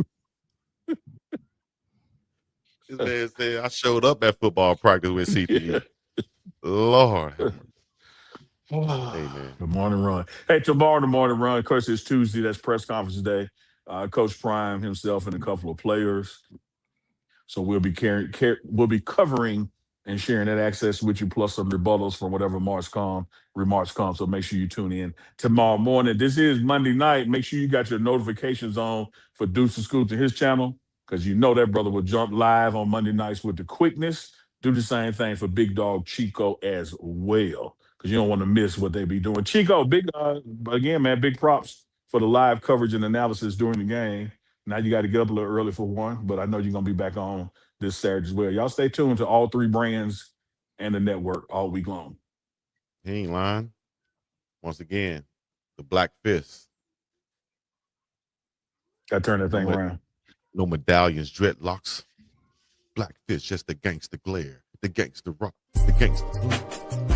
[SPEAKER 2] this man said I showed up at football practice with CTE. Lord. Hey, man.
[SPEAKER 1] The morning run. Hey, tomorrow the morning run. Of course, it's Tuesday. That's press conference day. Coach Prime himself and a couple of players. So we'll be covering and sharing that access with you, plus some rebuttals from whatever remarks come. So make sure you tune in tomorrow morning. This is Monday night. Make sure you got your notifications on for Deuce and Scoops and his channel, because you know that brother will jump live on Monday nights with the quickness. Do the same thing for Big Dog Chico as well, because you don't want to miss what they be doing. Chico, again, man, big props for the live coverage and analysis during the game. Now you got to get up a little early for one, but I know you're going to be back on this Saturday as well. Y'all stay tuned to all 3 brands and the network all week long.
[SPEAKER 2] He ain't lying. Once again, the Black Fist.
[SPEAKER 1] Got to turn that thing around.
[SPEAKER 2] No medallions, dreadlocks. Black Fist, just the gangster glare. The gangster rock. The gangster blue.